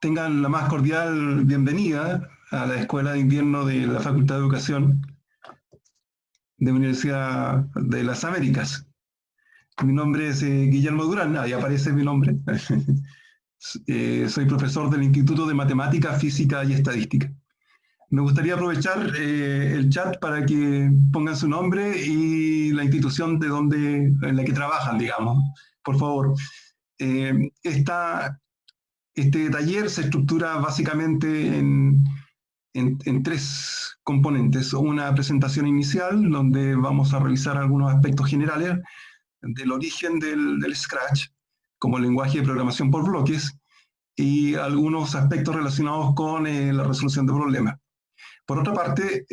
Tengan la más cordial bienvenida a la Escuela de Invierno de la Facultad de Educación de la Universidad de las Américas. Mi nombre es Guillermo Durán, ahí aparece mi nombre. Soy profesor del Instituto de Matemática, Física y Estadística. Me gustaría aprovechar el chat para que pongan su nombre y la institución en la que trabajan, digamos. Por favor. Este taller se estructura básicamente en tres componentes. Una presentación inicial, donde vamos a revisar algunos aspectos generales del origen del Scratch, como lenguaje de programación por bloques, y algunos aspectos relacionados con la resolución de problemas. Por otra parte,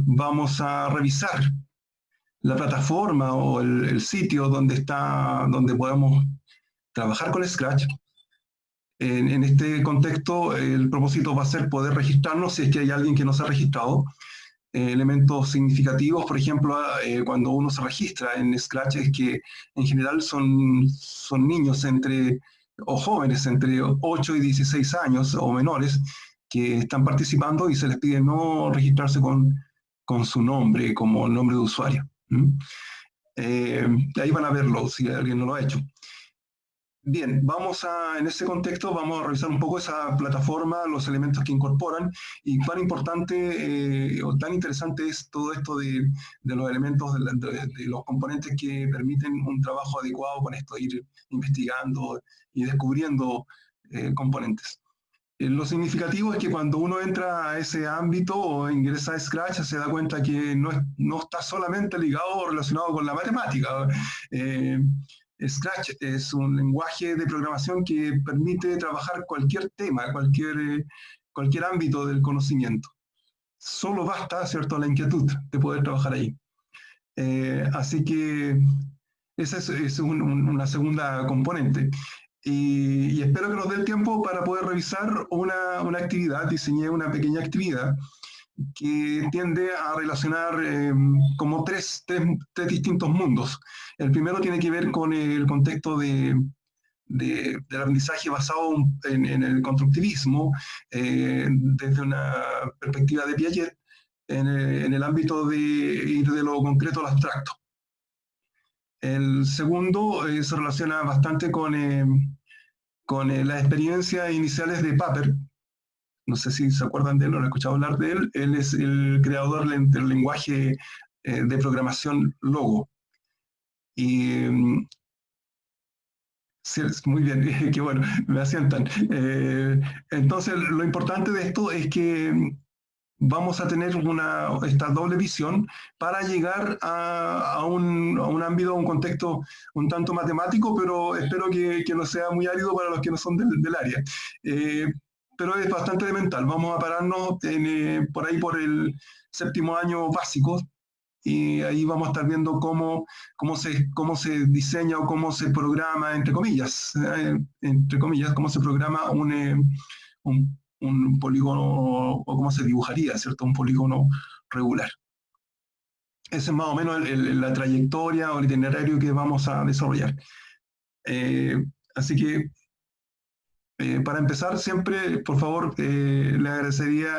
vamos a revisar la plataforma o el sitio donde podemos trabajar con Scratch. En este contexto, el propósito va a ser poder registrarnos si es que hay alguien que no se ha registrado. Elementos significativos, por ejemplo, cuando uno se registra en Scratch, es que en general son niños o jóvenes entre 8 y 16 años o menores que están participando y se les pide no registrarse con su nombre como nombre de usuario. Ahí van a verlo si alguien no lo ha hecho. Bien, en ese contexto vamos a revisar un poco esa plataforma, los elementos que incorporan y cuán importante o tan interesante es todo esto de los elementos, de los componentes que permiten un trabajo adecuado con esto, ir investigando y descubriendo componentes. Lo significativo es que cuando uno entra a ese ámbito o ingresa a Scratch se da cuenta que no está solamente ligado o relacionado con la matemática. Scratch es un lenguaje de programación que permite trabajar cualquier tema, cualquier ámbito del conocimiento. Solo basta, ¿cierto?, la inquietud de poder trabajar ahí. Así que esa es una segunda componente. Y espero que nos dé el tiempo para poder revisar una actividad. Diseñé una pequeña actividad que tiende a relacionar como tres distintos mundos. El primero tiene que ver con el contexto del aprendizaje basado en el constructivismo, desde una perspectiva de Piaget, en el ámbito de ir de lo concreto al abstracto. El segundo se relaciona bastante con las experiencias iniciales de Papert. No sé si se acuerdan de él o han escuchado hablar de él. Él es el creador del lenguaje de programación Logo. Y sí, muy bien, qué bueno, me asientan. Entonces, lo importante de esto es que vamos a tener esta doble visión para llegar a un ámbito, a un contexto un tanto matemático, pero espero que no sea muy árido para los que no son del área. Pero es bastante elemental. Vamos a pararnos por ahí por el séptimo año básico y ahí vamos a estar viendo cómo se diseña o cómo se programa, entre comillas, cómo se programa un polígono o cómo se dibujaría, ¿cierto?, un polígono regular. Esa es más o menos la trayectoria o el itinerario que vamos a desarrollar. Así que para empezar, siempre, por favor, le agradecería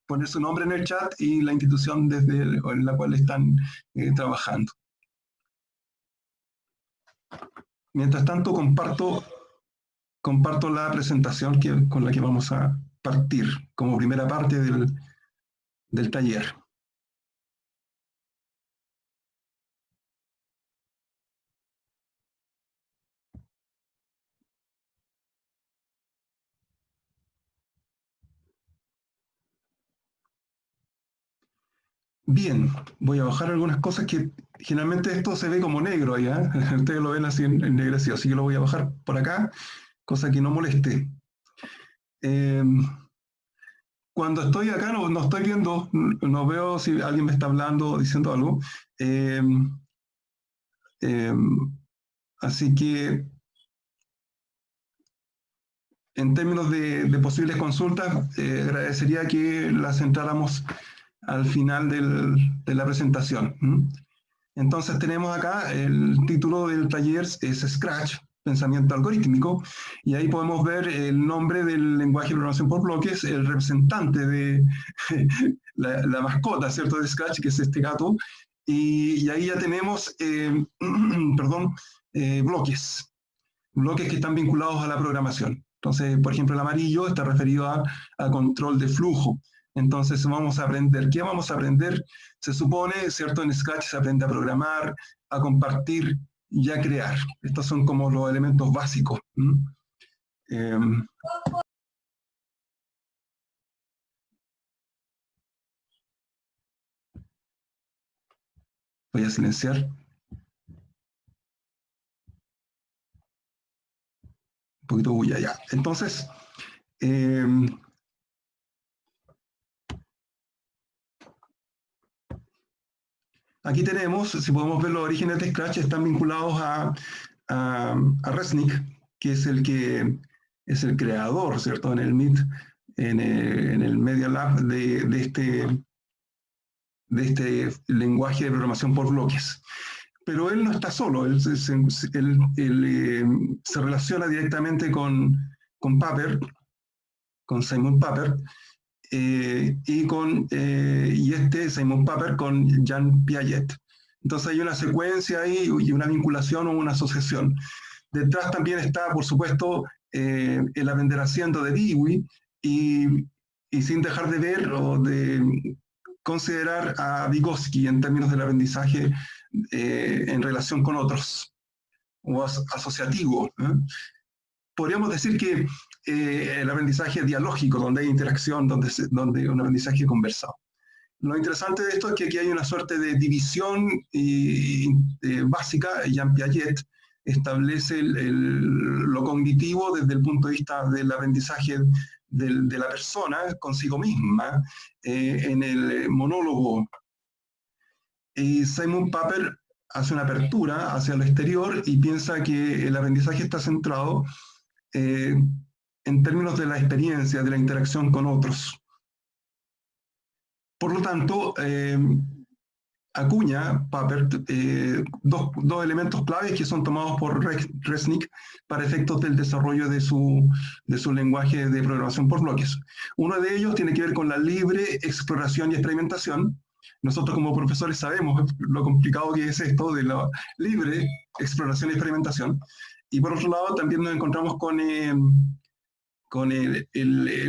poner su nombre en el chat y la institución en la cual están trabajando. Mientras tanto, comparto la presentación con la que vamos a partir como primera parte del taller. Bien, voy a bajar algunas cosas que generalmente esto se ve como negro allá, ustedes lo ven así ennegrecido, así que lo voy a bajar por acá, cosa que no moleste. Cuando estoy acá no estoy viendo, no veo si alguien me está hablando o diciendo algo. Así que en términos de posibles consultas, agradecería que las centráramos al final de la presentación. Entonces tenemos acá el título del taller es Scratch, pensamiento algorítmico, y ahí podemos ver el nombre del lenguaje de programación por bloques, el representante de la mascota, ¿cierto?, de Scratch, que es este gato, y ahí ya tenemos, perdón, bloques que están vinculados a la programación. Entonces, por ejemplo, el amarillo está referido a control de flujo. Entonces, vamos a aprender. ¿Qué vamos a aprender? Se supone, ¿cierto? En Scratch se aprende a programar, a compartir y a crear. Estos son como los elementos básicos. Voy a silenciar. Un poquito bulla ya. Entonces, aquí tenemos, si podemos ver los orígenes de Scratch, están vinculados a Resnick, que es el creador, ¿cierto?, en el MIT, en el Media Lab de este lenguaje de programación por bloques. Pero él no está solo, él se relaciona directamente con Papert, con Simon Papert, y Simon Papert con Jean Piaget. Entonces hay una secuencia ahí y una vinculación o una asociación. Detrás también está, por supuesto, el aprender haciendo de Dewey, y sin dejar de ver o de considerar a Vygotsky en términos del aprendizaje en relación con otros, o asociativo. Podríamos decir que el aprendizaje dialógico, donde hay interacción, donde un aprendizaje conversado. Lo interesante de esto es que aquí hay una suerte de división básica. Jean Piaget establece lo cognitivo desde el punto de vista del aprendizaje de la persona consigo misma en el monólogo. Y Simon Papert hace una apertura hacia lo exterior y piensa que el aprendizaje está centrado en términos de la experiencia, de la interacción con otros. Por lo tanto, acuña Papert dos elementos claves que son tomados por Resnick para efectos del desarrollo de su lenguaje de programación por bloques. Uno de ellos tiene que ver con la libre exploración y experimentación. Nosotros como profesores sabemos lo complicado que es esto de la libre exploración y experimentación. Y por otro lado también nos encontramos con el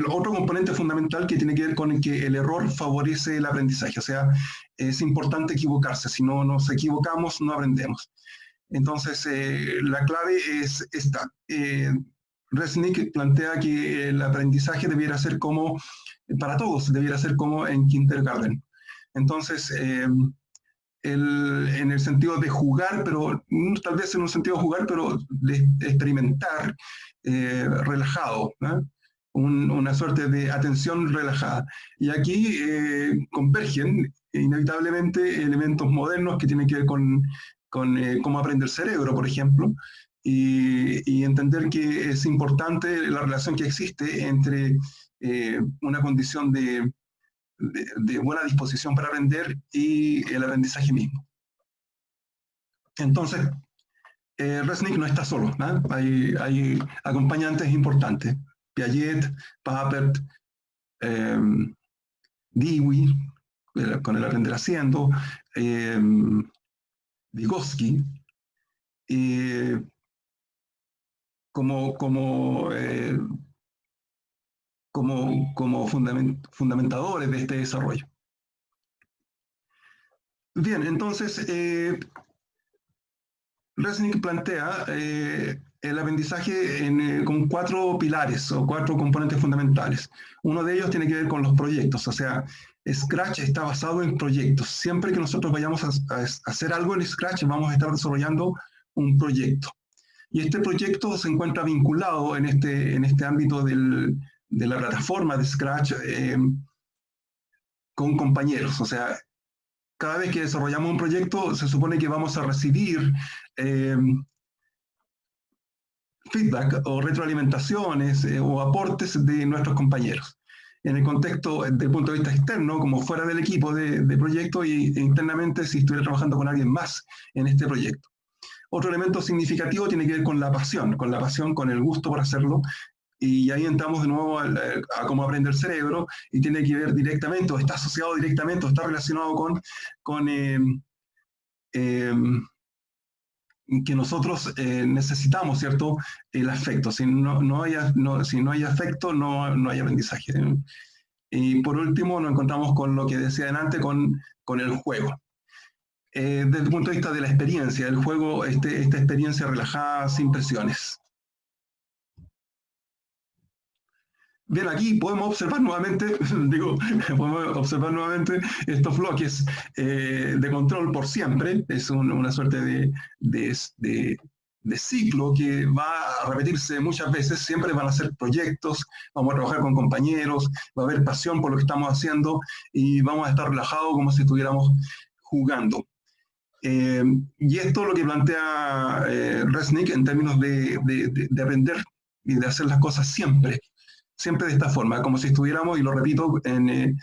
otro componente fundamental que tiene que ver con que el error favorece el aprendizaje. O sea, es importante equivocarse. Si no nos equivocamos, no aprendemos. Entonces, la clave es esta. Resnick plantea que el aprendizaje debiera ser como, para todos, debiera ser como en kindergarten. Entonces, en el sentido de jugar, pero tal vez en un sentido de jugar, pero de experimentar, relajado, ¿no? Una suerte de atención relajada. Y aquí convergen inevitablemente elementos modernos que tienen que ver con cómo aprende el cerebro, por ejemplo, y entender que es importante la relación que existe entre una condición de buena disposición para aprender y el aprendizaje mismo. Entonces, Resnick no está solo, ¿no? Hay acompañantes importantes. Piaget, Papert, Dewey, con el aprender haciendo, Vygotsky, como fundamentadores de este desarrollo. Bien, entonces, Resnick plantea el aprendizaje con 4 pilares o 4 componentes fundamentales. Uno de ellos tiene que ver con los proyectos, o sea, Scratch está basado en proyectos. Siempre que nosotros vayamos a hacer algo en Scratch, vamos a estar desarrollando un proyecto. Y este proyecto se encuentra vinculado en este ámbito de la plataforma de Scratch con compañeros. O sea, cada vez que desarrollamos un proyecto, se supone que vamos a recibir feedback o retroalimentaciones o aportes de nuestros compañeros. En el contexto, desde el punto de vista externo, como fuera del equipo de proyecto, e internamente si estuviera trabajando con alguien más en este proyecto. Otro elemento significativo tiene que ver con la pasión, con el gusto por hacerlo. Y ahí entramos de nuevo a cómo aprende el cerebro y tiene que ver directamente, o está asociado directamente, o está relacionado con que nosotros necesitamos, ¿cierto? El afecto. Si no hay afecto, no hay aprendizaje. Y por último, nos encontramos con lo que decía adelante, con el juego. Desde el punto de vista de la experiencia, el juego, esta experiencia relajada, sin presiones. Bien, aquí podemos observar nuevamente, podemos observar nuevamente estos bloques de control por siempre. Es una suerte de ciclo que va a repetirse muchas veces. Siempre van a ser proyectos, vamos a trabajar con compañeros, va a haber pasión por lo que estamos haciendo y vamos a estar relajados como si estuviéramos jugando. Y esto es lo que plantea Resnick en términos de aprender y de hacer las cosas siempre de esta forma, como si estuviéramos, y lo repito, en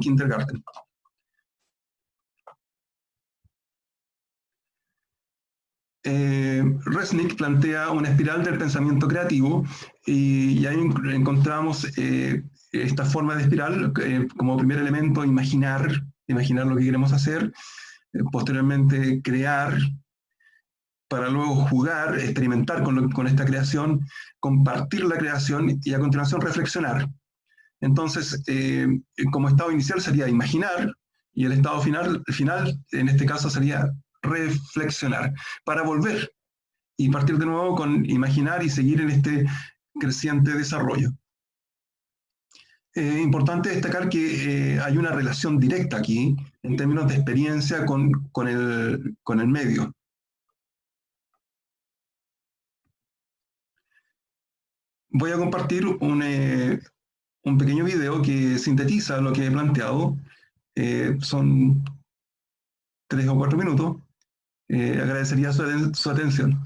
kindergarten. Resnick plantea una espiral del pensamiento creativo y ahí encontramos esta forma de espiral como primer elemento, imaginar lo que queremos hacer, posteriormente crear, para luego jugar, experimentar con esta creación, compartir la creación y a continuación reflexionar. Entonces, como estado inicial sería imaginar y el estado final en este caso sería reflexionar, para volver y partir de nuevo con imaginar y seguir en este creciente desarrollo. Importante destacar que hay una relación directa aquí en términos de experiencia con el medio. Voy a compartir un pequeño video que sintetiza lo que he planteado. Son 3 o 4 minutos. Agradecería su atención.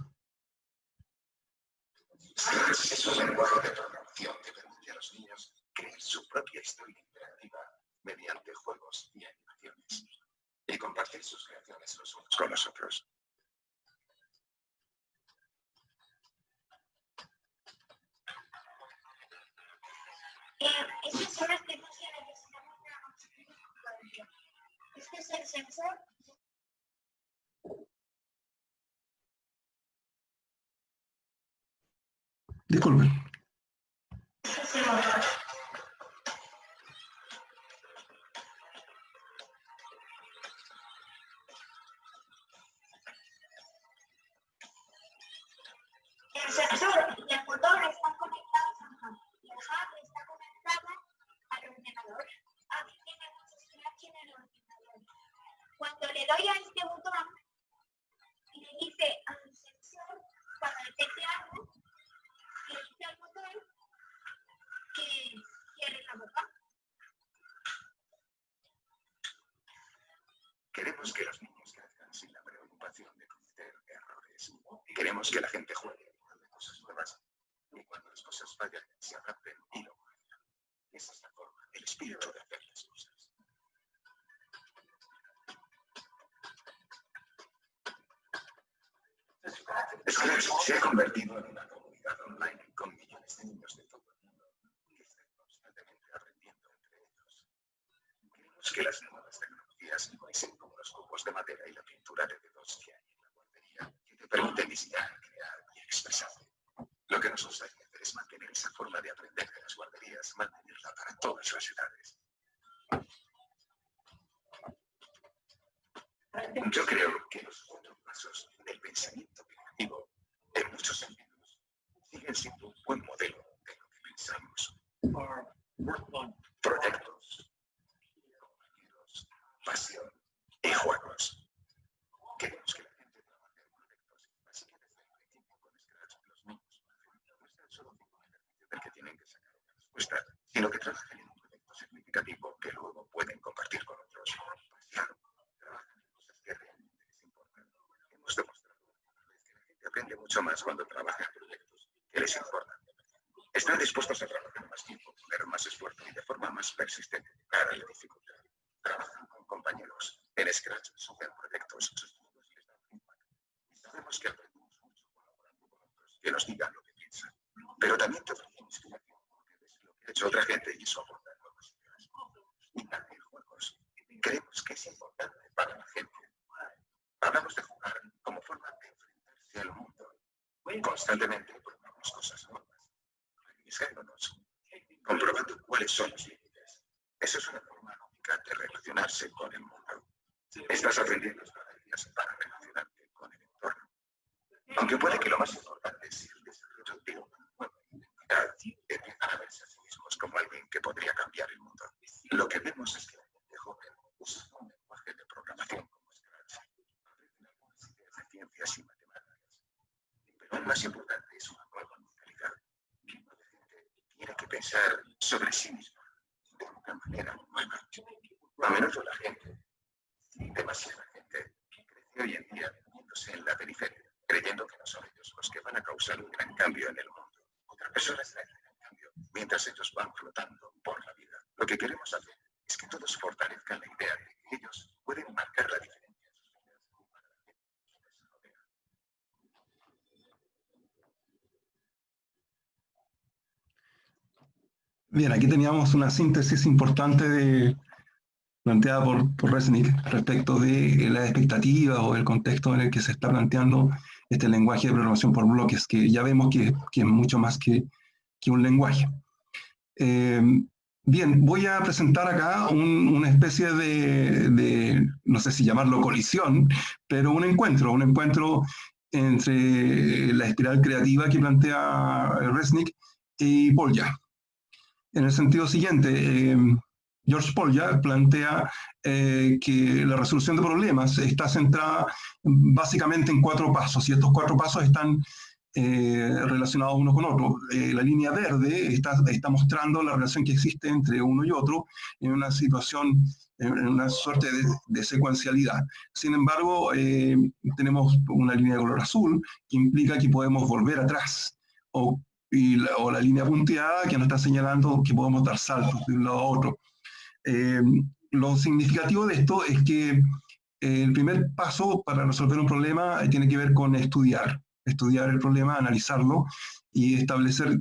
Es un lenguaje de programación que permite a los niños crear su propia historia interactiva mediante juegos y animaciones y compartir sus creaciones los unos con los otros. Estas son las piezas que necesitamos para construir un cuadro. Este es el sensor. Disculpen. Este es el motor. El sensor y el motor están conectados al hub. Y el hub está conectado al ordenador. Aquí tenemos Scratch en el ordenador. Cuando le doy a este botón, le dice al sensor, cuando detecte algo, le dice al motor que cierre la boca. Queremos que los niños crezcan sin la preocupación de cometer errores. Queremos que la gente juegue de cosas nuevas y cuando las cosas fallan se adapten y lo hagan. Esa es la forma, el espíritu de hacer las cosas. Scratch se ha convertido en una comunidad online con millones de niños de todo el mundo que están constantemente aprendiendo entre ellos. Queremos que las nuevas tecnologías no sean como los cubos de madera y la pintura de dedos que hay en la guardería, que te permiten diseñar, crear y expresarte. Lo que nos gustaría hacer es mantener esa forma de aprender de las guarderías, mantenerla para todas las edades. Yo creo que los 4 pasos del pensamiento creativo, en muchos sentidos, siguen siendo un buen modelo de lo que pensamos. Proyectos, compañeros, pasión y juegos. Queremos que la gente trabaje en proyectos, así que desde el principio con Scratch los niños no están solo haciendo un ejercicio del que tienen que sacar una respuesta, sino que trabajan en un proyecto significativo que luego pueden compartir con otros. Pasión, trabajan en cosas que realmente les importan. Hemos demostrado que la gente aprende mucho más cuando trabaja en proyectos que les importan. Están dispuestos a trabajar más tiempo, poner más esfuerzo y de forma más persistente para la dificultad. Trabajan con compañeros. En Scratch suben proyectos, sus estudios les dan feedback. Sabemos que aprendemos mucho colaborando con otros que nos digan lo que piensan. Pero también te ofrece inspiración porque ves lo que ha hecho otra gente y eso aporta nuevas ideas. Invertir juegos. Creemos que es importante para la gente. Hablamos de jugar como forma de enfrentarse al mundo. Constantemente probamos cosas nuevas, arriesgándonos, comprobando cuáles son los límites. Eso es una forma lógica de relacionarse con el mundo. Estás aprendiendo estrategias para relacionarte con el entorno. Aunque puede que lo más importante sea el desarrollo de una nueva identidad, empiezan a verse a sí mismos como alguien que podría cambiar el mundo. Lo que vemos es que la gente joven usa un lenguaje de programación como Scratch, aprenden algunas ideas de ciencias y matemáticas. Pero aún más importante es una nueva mentalidad. La gente tiene que pensar sobre sí misma de una manera nueva. A menudo la gente, demasiada gente, crece hoy en día viéndose en la periferia, creyendo que no son ellos los que van a causar un gran cambio en el mundo. Otras personas traen el cambio mientras ellos van flotando por la vida. Lo que queremos hacer es que todos fortalezcan la idea de que ellos pueden marcar la diferencia en sus vidas para la gente que les rodea. Bien, aquí teníamos una síntesis importante planteada por Resnick respecto de las expectativas o el contexto en el que se está planteando este lenguaje de programación por bloques, que ya vemos que es mucho más que un lenguaje. Bien, voy a presentar acá una especie de, no sé si llamarlo colisión, pero un encuentro entre la espiral creativa que plantea Resnick y Polya. En el sentido siguiente, George Polya plantea que la resolución de problemas está centrada básicamente en 4 pasos, y estos 4 pasos están relacionados uno con otro. La línea verde está mostrando la relación que existe entre uno y otro en una situación, en una suerte de secuencialidad. Sin embargo, tenemos una línea de color azul que implica que podemos volver atrás, o la línea punteada que nos está señalando que podemos dar saltos de un lado a otro. Lo significativo de esto es que el primer paso para resolver un problema tiene que ver con estudiar el problema, analizarlo y establecer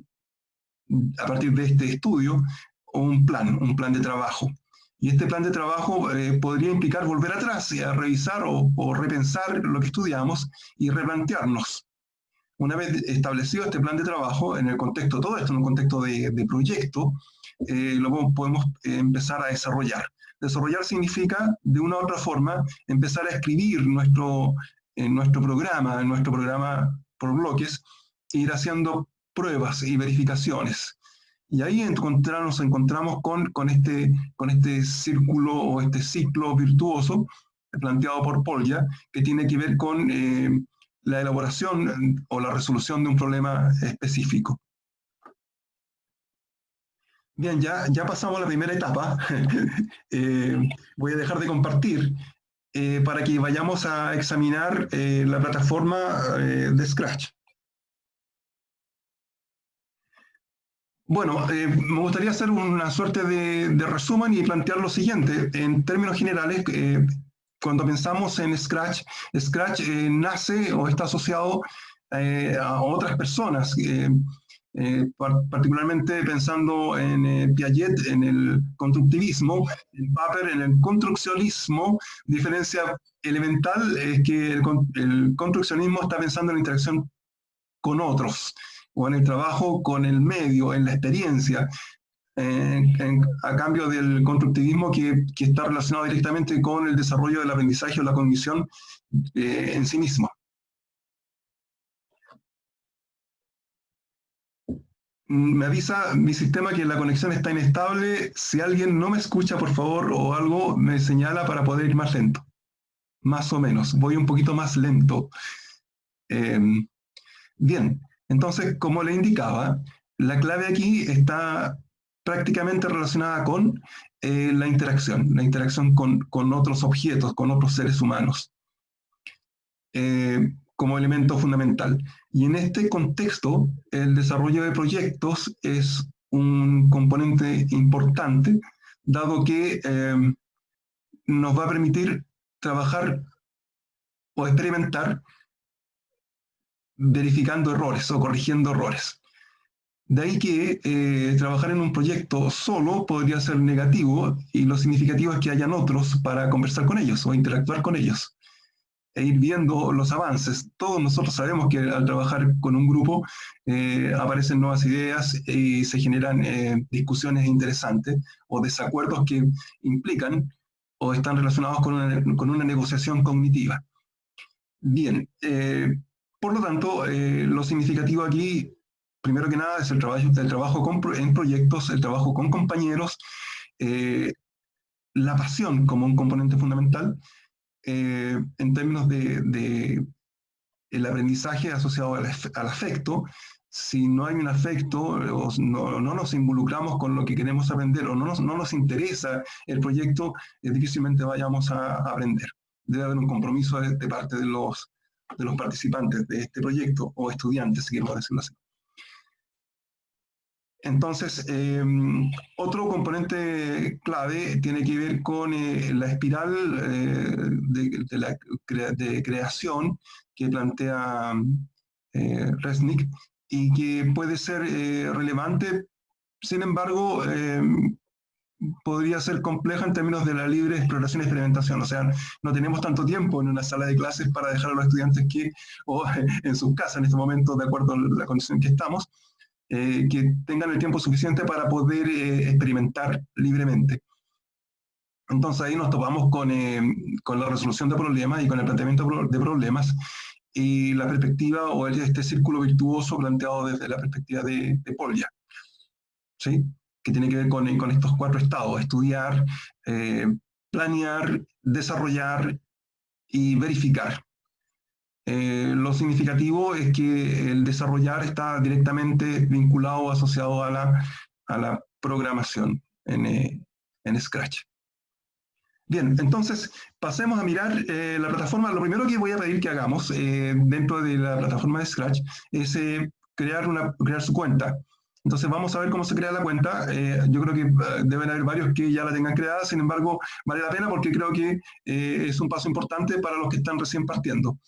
a partir de este estudio un plan de trabajo. Y este plan de trabajo podría implicar volver atrás y a revisar o repensar lo que estudiamos y replantearnos. Una vez establecido este plan de trabajo, en el contexto, todo esto en un contexto de proyecto, lo podemos empezar a desarrollar. Desarrollar significa, de una u otra forma, empezar a escribir nuestro programa por bloques, e ir haciendo pruebas y verificaciones. Y ahí nos encontramos con este círculo o este ciclo virtuoso planteado por Polya, que tiene que ver con la elaboración o la resolución de un problema específico. Bien, ya pasamos a la primera etapa. Voy a dejar de compartir para que vayamos a examinar la plataforma de Scratch. Bueno, me gustaría hacer una suerte de resumen y plantear lo siguiente. En términos generales, cuando pensamos en Scratch, Scratch nace o está asociado a otras personas, particularmente pensando en Piaget, en el constructivismo, en Popper, en el construccionismo. Diferencia elemental es que el construccionismo está pensando en la interacción con otros, o en el trabajo con el medio, en la experiencia, a cambio del constructivismo que está relacionado directamente con el desarrollo del aprendizaje o la cognición en sí mismo. Me avisa mi sistema que la conexión está inestable. Si alguien no me escucha, por favor, o algo, me señala para poder ir más lento. Más o menos. Voy un poquito más lento. Bien, entonces, como le indicaba, la clave aquí está prácticamente relacionada con la interacción con otros objetos, con otros seres humanos, como elemento fundamental. Y en este contexto, el desarrollo de proyectos es un componente importante, dado que nos va a permitir trabajar o experimentar verificando errores o corrigiendo errores. De ahí que trabajar en un proyecto solo podría ser negativo y lo significativo es que hayan otros para conversar con ellos o interactuar con ellos e ir viendo los avances. Todos nosotros sabemos que al trabajar con un grupo aparecen nuevas ideas y se generan discusiones interesantes o desacuerdos que implican o están relacionados con una negociación cognitiva. Bien, por lo tanto, lo significativo aquí, primero que nada, es el trabajo en proyectos, el trabajo con compañeros, la pasión como un componente fundamental, en términos de el aprendizaje asociado al afecto. Si no hay un afecto o no nos involucramos con lo que queremos aprender o no nos interesa el proyecto, difícilmente vayamos a aprender. Debe haber un compromiso de parte de los participantes de este proyecto o estudiantes, si queremos decirlo así. Entonces, otro componente clave tiene que ver con la espiral de creación que plantea Resnick y que puede ser relevante, sin embargo, podría ser compleja en términos de la libre exploración y experimentación. O sea, no tenemos tanto tiempo en una sala de clases para dejar a los estudiantes o en sus casas en este momento, de acuerdo a la condición en que estamos, que tengan el tiempo suficiente para poder experimentar libremente. Entonces ahí nos topamos con la resolución de problemas y con el planteamiento de problemas y la perspectiva o este círculo virtuoso planteado desde la perspectiva de Polya, ¿sí? Que tiene que ver con estos 4 estados: estudiar, planear, desarrollar y verificar. Lo significativo es que el desarrollar está directamente vinculado o asociado a la programación en Scratch. Bien, entonces pasemos a mirar la plataforma. Lo primero que voy a pedir que hagamos dentro de la plataforma de Scratch es crear su cuenta. Entonces vamos a ver cómo se crea la cuenta. Yo creo que deben haber varios que ya la tengan creada, sin embargo vale la pena porque creo que es un paso importante para los que están recién partiendo.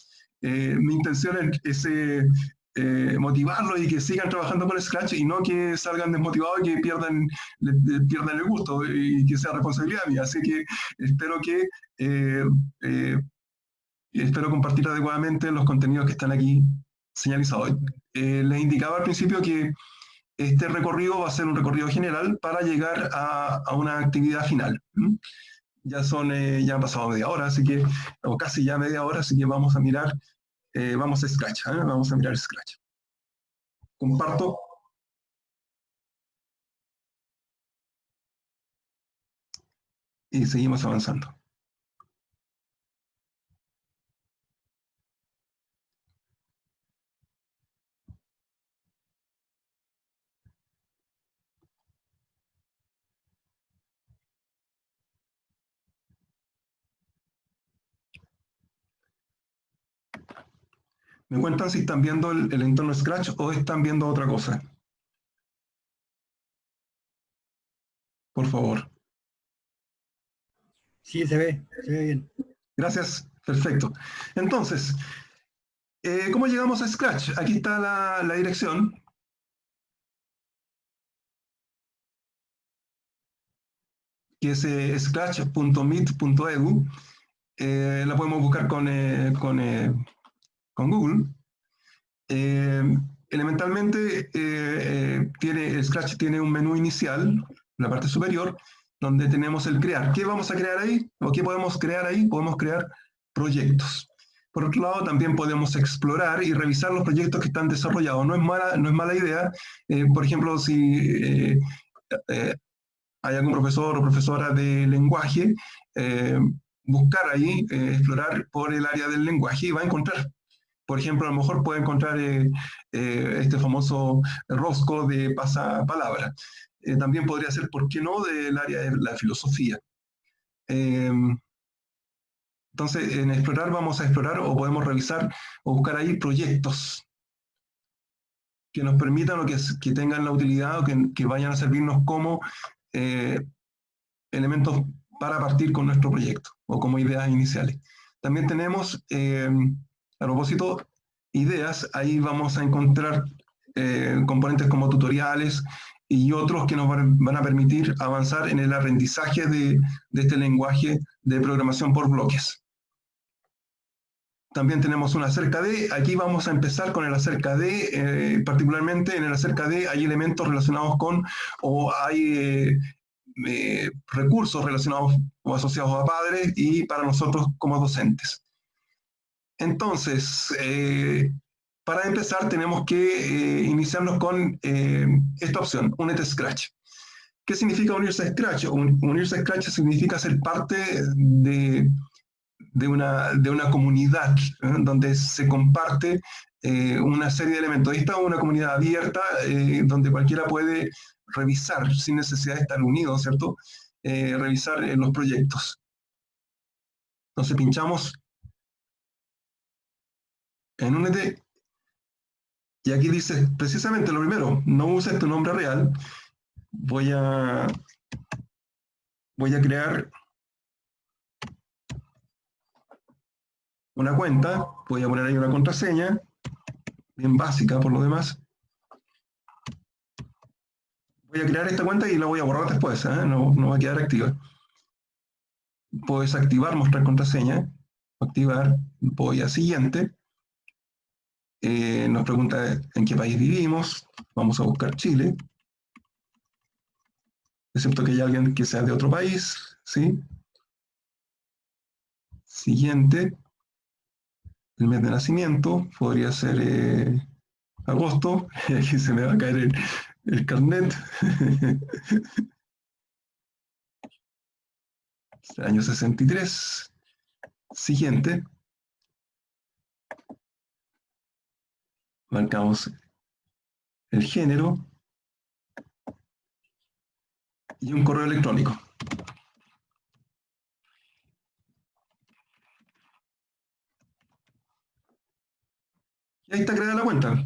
Mi intención es motivarlos y que sigan trabajando con Scratch y no que salgan desmotivados y que pierdan el gusto y que sea responsabilidad mía. Así que espero compartir adecuadamente los contenidos que están aquí señalizados. Les indicaba al principio que este recorrido va a ser un recorrido general para llegar a una actividad final. Ya han pasado media hora, o casi ya media hora, así que vamos a mirar. Vamos a Scratch, vamos a mirar Scratch. Comparto. Y seguimos avanzando. Me cuentan si están viendo el entorno Scratch o están viendo otra cosa. Por favor. Sí, se ve bien. Gracias, perfecto. Entonces, ¿cómo llegamos a Scratch? Aquí está la dirección. Que es scratch.meet.edu. La podemos buscar con Google. Elementalmente, Scratch tiene un menú inicial, en la parte superior, donde tenemos el crear. ¿Qué vamos a crear ahí? ¿O qué podemos crear ahí? Podemos crear proyectos. Por otro lado, también podemos explorar y revisar los proyectos que están desarrollados. No es mala idea. Por ejemplo, si hay algún profesor o profesora de lenguaje, buscar ahí, explorar por el área del lenguaje y va a encontrar. Por ejemplo, a lo mejor puede encontrar este famoso rosco de pasapalabra. También podría ser, ¿por qué no?, del área de la filosofía. Entonces, en explorar vamos a explorar o podemos revisar o buscar ahí proyectos que nos permitan o que tengan la utilidad o que vayan a servirnos como elementos para partir con nuestro proyecto o como ideas iniciales. También tenemos, a propósito, ideas, ahí vamos a encontrar componentes como tutoriales y otros que nos van a permitir avanzar en el aprendizaje de este lenguaje de programación por bloques. También tenemos un acerca de, aquí vamos a empezar con el acerca de, particularmente en el acerca de hay elementos relacionados con, o hay recursos relacionados o asociados a padres y para nosotros como docentes. Entonces, para empezar tenemos que iniciarnos con esta opción, Únete a Scratch. ¿Qué significa unirse a Scratch? Unirse a Scratch significa ser parte de una comunidad donde se comparte una serie de elementos. Esta es una comunidad abierta donde cualquiera puede revisar sin necesidad de estar unido, ¿cierto? Revisar los proyectos. Entonces pinchamos en Únete y aquí dice precisamente lo primero, no uses tu nombre real. Voy a crear una cuenta, voy a poner ahí una contraseña, bien básica por lo demás. Voy a crear esta cuenta y la voy a borrar después, no va a quedar activa. Puedo desactivar mostrar contraseña, activar, voy a siguiente. Nos pregunta en qué país vivimos, vamos a buscar Chile. Excepto que haya alguien que sea de otro país, ¿sí? Siguiente. El mes de nacimiento, podría ser agosto, aquí se me va a caer el carnet. Año 63. Siguiente. Marcamos el género y un correo electrónico. Y ahí está creada la cuenta.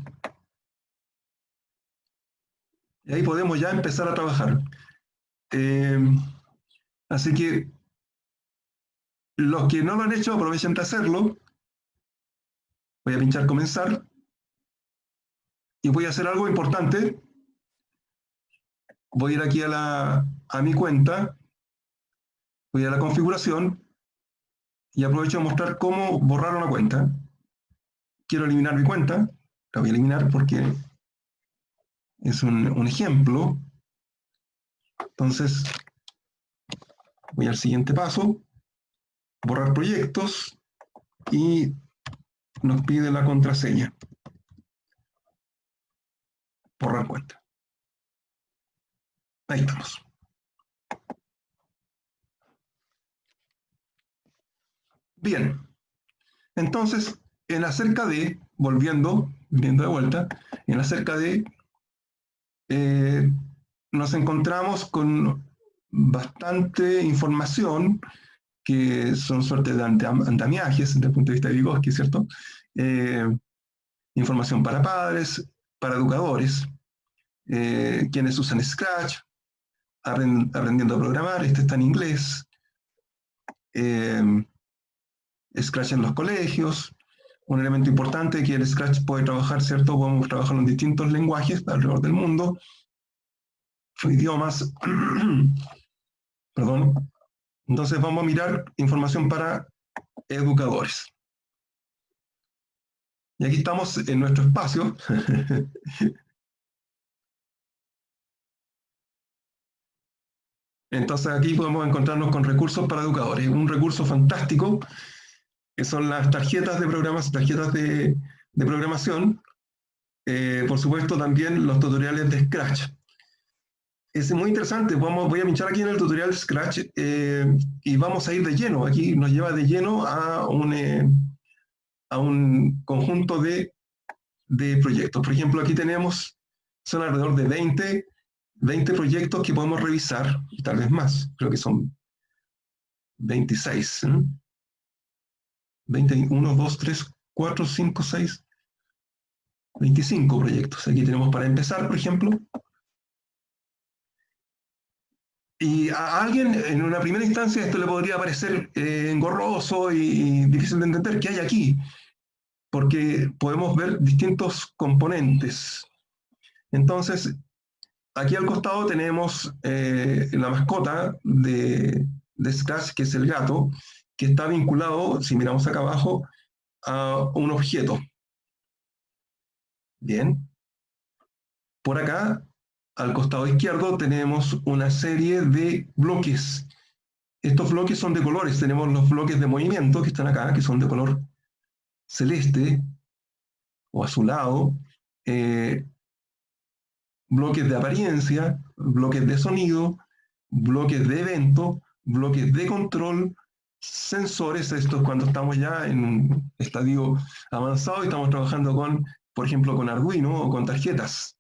Y ahí podemos ya empezar a trabajar. Así que los que no lo han hecho, aprovechen de hacerlo. Voy a pinchar comenzar. Y voy a hacer algo importante. Voy a ir aquí a mi cuenta. Voy a la configuración. Y aprovecho de mostrar cómo borrar una cuenta. Quiero eliminar mi cuenta. La voy a eliminar porque es un ejemplo. Entonces, voy al siguiente paso. Borrar proyectos. Y nos pide la contraseña. Borrar cuenta. Ahí estamos. Bien. Entonces, en acerca de, viendo de vuelta, en acerca de, nos encontramos con bastante información que son suerte de andamiajes desde el punto de vista de Vygotsky, ¿cierto? Información para padres, para educadores, quienes usan Scratch, aprendiendo a programar, este está en inglés, Scratch en los colegios, un elemento importante que el Scratch puede trabajar, ¿cierto? Podemos trabajar en distintos lenguajes alrededor del mundo, idiomas, perdón. Entonces vamos a mirar información para educadores. Y aquí estamos en nuestro espacio. Entonces aquí podemos encontrarnos con recursos para educadores. Un recurso fantástico que son las tarjetas de programación. Por supuesto también los tutoriales de Scratch. Es muy interesante, voy a pinchar aquí en el tutorial de Scratch y vamos a ir de lleno. Aquí nos lleva de lleno a un conjunto de proyectos. Por ejemplo, aquí son alrededor de 20 proyectos que podemos revisar, y tal vez más, creo que son 26. 21, 2, 3, 4, 5, 6, 25 proyectos. Aquí tenemos para empezar, por ejemplo. Y a alguien en una primera instancia esto le podría parecer engorroso y difícil de entender. ¿Qué hay aquí? porque podemos ver distintos componentes. Entonces, aquí al costado tenemos la mascota de Scratch, que es el gato, que está vinculado, si miramos acá abajo, a un objeto. Bien. Por acá, al costado izquierdo, tenemos una serie de bloques. Estos bloques son de colores. Tenemos los bloques de movimiento que están acá, que son de color celeste o azulado. Bloques de apariencia, bloques de sonido, bloques de evento, bloques de control, sensores. Esto es cuando estamos ya en un estadio avanzado y estamos trabajando con, por ejemplo, con Arduino o con tarjetas.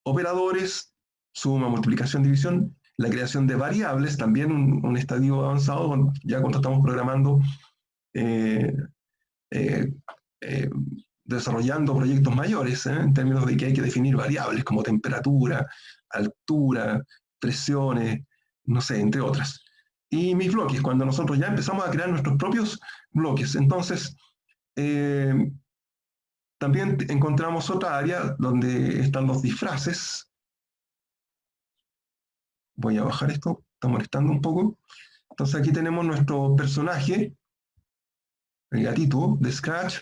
Operadores, suma, multiplicación, división, la creación de variables, también un estadio avanzado, ya cuando estamos programando, eh, eh, eh, desarrollando proyectos mayores, en términos de que hay que definir variables como temperatura, altura, presiones, no sé, entre otras. Y mis bloques, cuando nosotros ya empezamos a crear nuestros propios bloques. Entonces, también encontramos otra área donde están los disfraces. Voy a bajar esto, está molestando un poco. Entonces aquí tenemos nuestro personaje, el gatito de Scratch,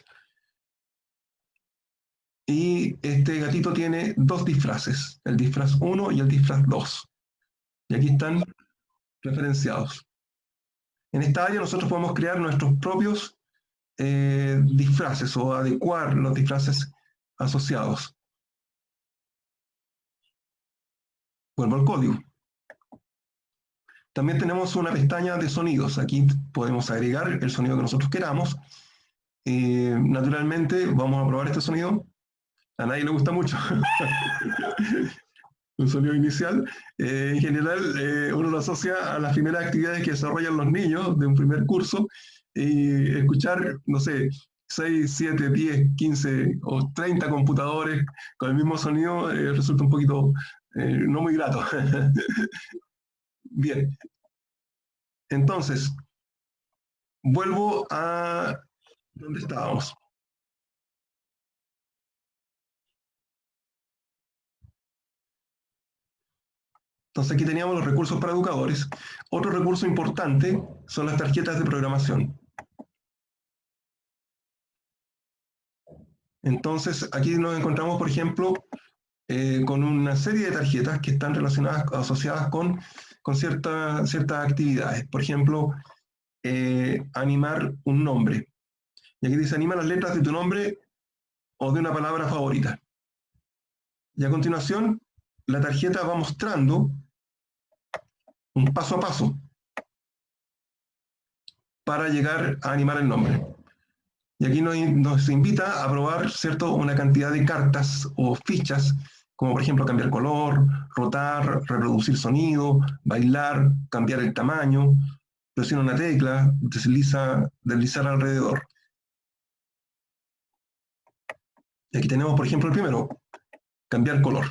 y este gatito tiene dos disfraces, el disfraz 1 y el disfraz 2. Y aquí están referenciados. En esta área nosotros podemos crear nuestros propios disfraces o adecuar los disfraces asociados. Vuelvo al código. También tenemos una pestaña de sonidos. Aquí podemos agregar el sonido que nosotros queramos. Naturalmente, vamos a probar este sonido. A nadie le gusta mucho. Un sonido inicial. En general, uno lo asocia a las primeras actividades que desarrollan los niños de un primer curso. Y escuchar, no sé, 6, 7, 10, 15 o 30 computadores con el mismo sonido resulta un poquito no muy grato. Bien. Entonces, vuelvo a donde estábamos. Entonces aquí teníamos los recursos para educadores. Otro recurso importante son las tarjetas de programación. Entonces aquí nos encontramos, por ejemplo, con una serie de tarjetas que están relacionadas, asociadas con ciertas actividades. Por ejemplo, animar un nombre. Y aquí dice, anima las letras de tu nombre o de una palabra favorita. Y a continuación, la tarjeta va mostrando un paso a paso para llegar a animar el nombre. Y aquí nos invita a probar, ¿cierto?, una cantidad de cartas o fichas, como por ejemplo cambiar color, rotar, reproducir sonido, bailar, cambiar el tamaño, presiona una tecla, deslizar alrededor. Y aquí tenemos, por ejemplo, el primero, cambiar color.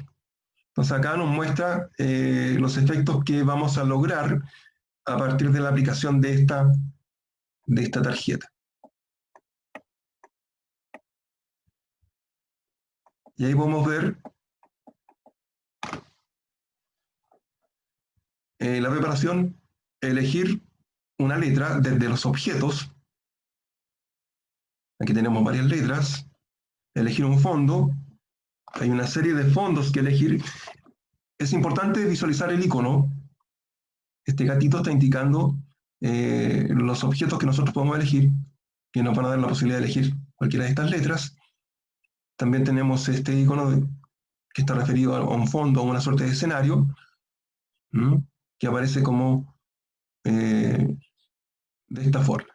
Entonces acá nos muestra los efectos que vamos a lograr a partir de la aplicación de esta tarjeta. Y ahí podemos ver la preparación, elegir una letra desde los objetos. Aquí tenemos varias letras. Elegir un fondo. Hay una serie de fondos que elegir. Es importante visualizar el icono. Este gatito está indicando los objetos que nosotros podemos elegir, que nos van a dar la posibilidad de elegir cualquiera de estas letras. También tenemos este icono que está referido a un fondo, a una suerte de escenario, que aparece como de esta forma.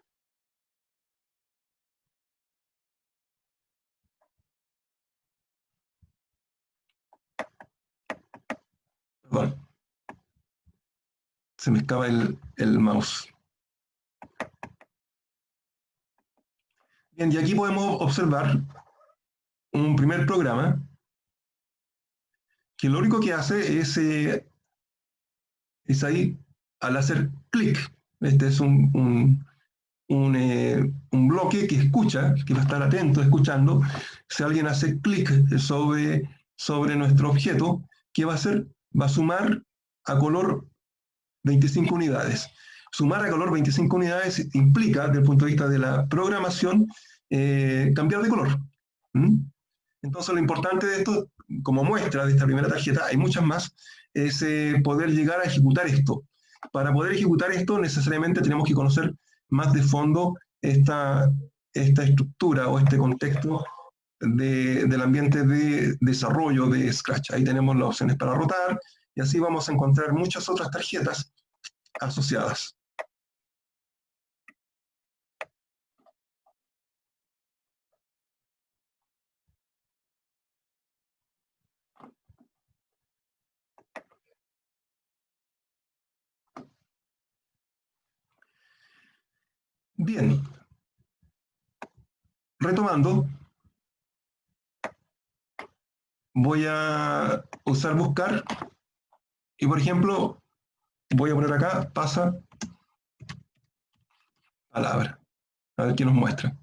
Perdón. Se me escapa el mouse. Bien, y aquí podemos observar un primer programa que lo único que hace es ahí, al hacer clic, este es un un bloque que escucha, que va a estar atento, escuchando. Si alguien hace clic sobre nuestro objeto, ¿qué va a hacer? Va a sumar a color 25 unidades. Sumar a color 25 unidades implica, desde el punto de vista de la programación, cambiar de color. Entonces, lo importante de esto, como muestra de esta primera tarjeta, hay muchas más, es poder llegar a ejecutar esto. Para poder ejecutar esto, necesariamente tenemos que conocer más de fondo esta estructura o este contexto del ambiente de desarrollo de Scratch. Ahí tenemos las opciones para rotar, y así vamos a encontrar muchas otras tarjetas asociadas. Bien, retomando, voy a usar buscar y, por ejemplo, voy a poner acá, pasa palabra, a ver qué nos muestra.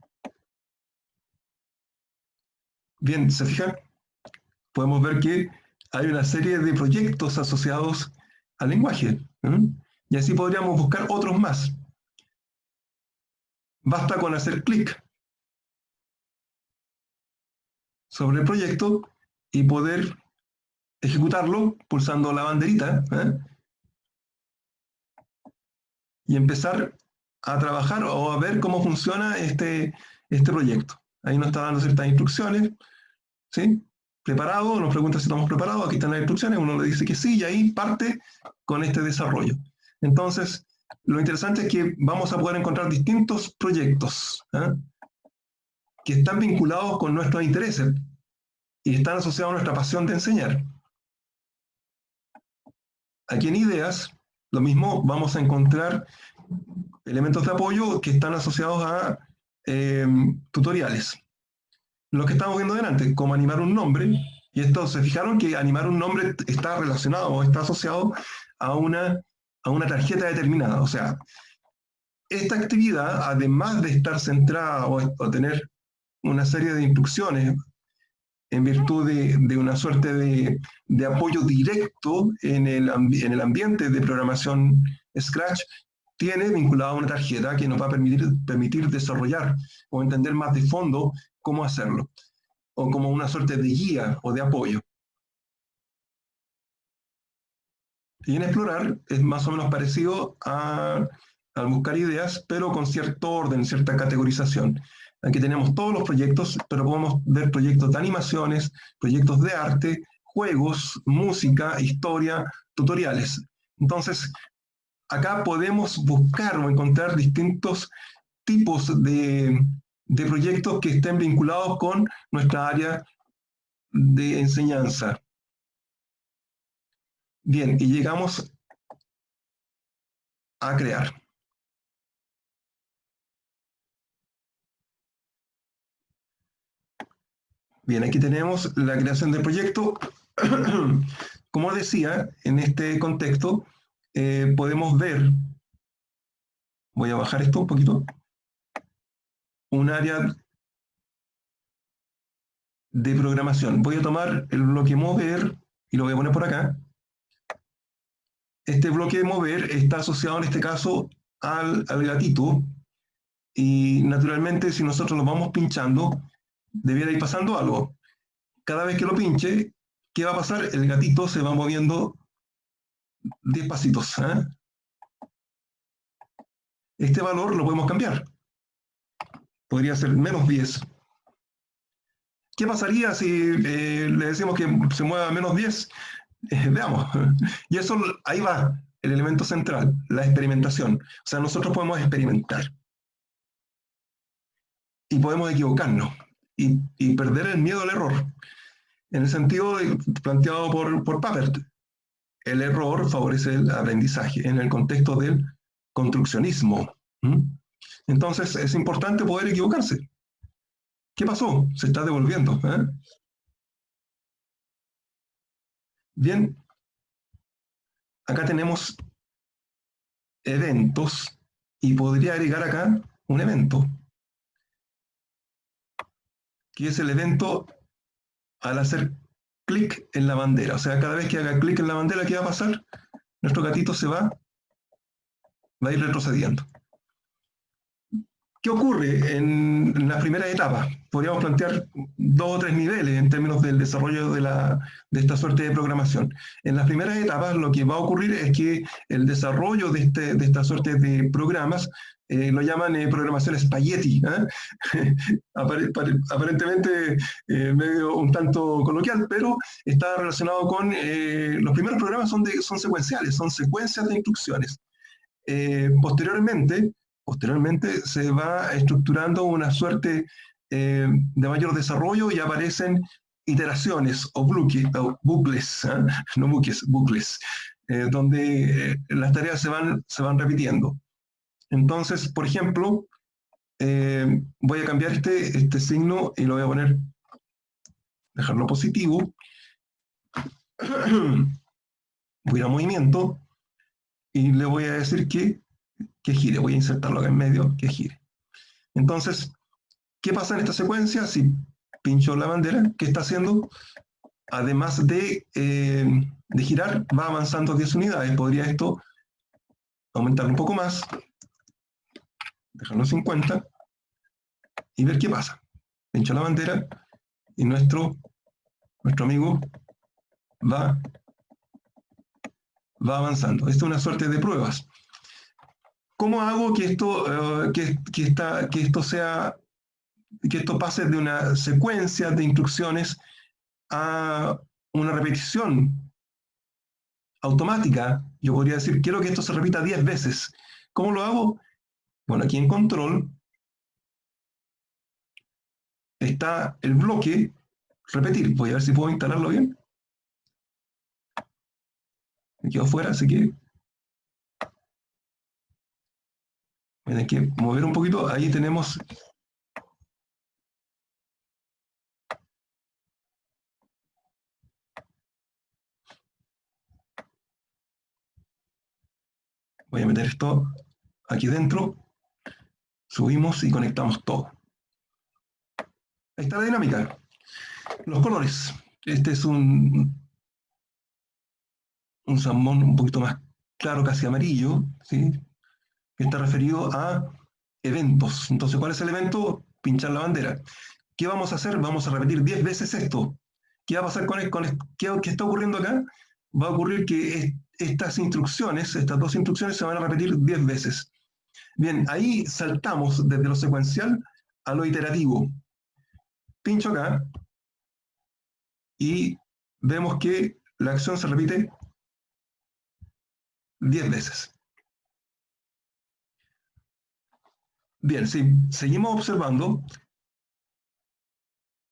Bien, ¿se fijan? Podemos ver que hay una serie de proyectos asociados al lenguaje. Y así podríamos buscar otros más. Basta con hacer clic sobre el proyecto y poder ejecutarlo pulsando la banderita y empezar a trabajar o a ver cómo funciona este proyecto. Ahí nos está dando ciertas instrucciones, ¿sí? Preparado, nos pregunta si estamos preparados, aquí están las instrucciones, uno le dice que sí y ahí parte con este desarrollo. Entonces, lo interesante es que vamos a poder encontrar distintos proyectos que están vinculados con nuestros intereses y están asociados a nuestra pasión de enseñar. Aquí en ideas, lo mismo, vamos a encontrar elementos de apoyo que están asociados a tutoriales. Lo que estamos viendo delante, como animar un nombre, y esto, se fijaron que animar un nombre está relacionado o está asociado a una tarjeta determinada. O sea, esta actividad, además de estar centrada o tener una serie de instrucciones en virtud de una suerte de apoyo directo en el ambiente de programación Scratch, tiene vinculada una tarjeta que nos va a permitir desarrollar o entender más de fondo cómo hacerlo, o como una suerte de guía o de apoyo. Y en explorar es más o menos parecido al buscar ideas, pero con cierto orden, cierta categorización. Aquí tenemos todos los proyectos, pero podemos ver proyectos de animaciones, proyectos de arte, juegos, música, historia, tutoriales. Entonces, acá podemos buscar o encontrar distintos tipos de proyectos que estén vinculados con nuestra área de enseñanza. Bien, y llegamos a crear. Bien, aquí tenemos la creación del proyecto. Como decía, en este contexto podemos ver, voy a bajar esto un poquito, un área de programación. Voy a tomar el bloque mover y lo voy a poner por acá. Este bloque mover está asociado en este caso al gatito, y naturalmente si nosotros lo vamos pinchando, debiera ir pasando algo. Cada vez que lo pinche, ¿qué va a pasar? El gatito se va moviendo 10 pasitos. Este valor lo podemos cambiar. Podría ser menos 10. ¿Qué pasaría si le decimos que se mueva menos 10? Veamos. Y eso, ahí va el elemento central, la experimentación. O sea, nosotros podemos experimentar. Y podemos equivocarnos. Y perder el miedo al error. En el sentido planteado por Papert, el error favorece el aprendizaje en el contexto del construccionismo. Entonces es importante poder equivocarse. ¿Qué pasó? Se está devolviendo. Bien, acá tenemos eventos y podría agregar acá un evento, que es el evento al hacer clic en la bandera. O sea, cada vez que haga clic en la bandera, ¿qué va a pasar? Nuestro gatito va a ir retrocediendo. ¿Qué ocurre en las primeras etapas? Podríamos plantear 2 o 3 niveles en términos del desarrollo de esta suerte de programación. En las primeras etapas lo que va a ocurrir es que el desarrollo de esta suerte de programas lo llaman programación spaghetti, aparentemente medio un tanto coloquial, pero está relacionado con los primeros programas son secuenciales, son secuencias de instrucciones. Posteriormente se va estructurando una suerte de mayor desarrollo y aparecen iteraciones o bucles, no buques, bucles, donde las tareas se van repitiendo. Entonces, por ejemplo, voy a cambiar este signo y lo voy a poner, dejarlo positivo. Voy a ir a movimiento y le voy a decir que gire. Voy a insertarlo acá en medio, que gire. Entonces, ¿qué pasa en esta secuencia? Si pincho la bandera, ¿qué está haciendo? Además de girar, va avanzando 10 unidades. Podría esto aumentarlo un poco más, dejarlo en 50 y ver qué pasa. Pincho la bandera y nuestro amigo va avanzando. Esto es una suerte de pruebas. ¿Cómo hago que esto pase de una secuencia de instrucciones a una repetición automática? Yo podría decir, quiero que esto se repita 10 veces. ¿Cómo lo hago? Bueno, aquí en control está el bloque repetir. Voy a ver si puedo instalarlo bien. Me quedo fuera, así que voy a tener que mover un poquito. Ahí tenemos voy a meter esto aquí dentro, subimos y conectamos todo. Ahí está la dinámica. Los colores. Este es un salmón un poquito más claro, casi amarillo, ¿sí? Que está referido a eventos. Entonces, ¿cuál es el evento? Pinchar la bandera. ¿Qué vamos a hacer? Vamos a repetir 10 veces esto. ¿Qué va a pasar ¿qué está ocurriendo acá? Va a ocurrir que estas dos instrucciones se van a repetir 10 veces. Bien, ahí saltamos desde lo secuencial a lo iterativo. Pincho acá y vemos que la acción se repite 10 veces. Bien, si seguimos observando,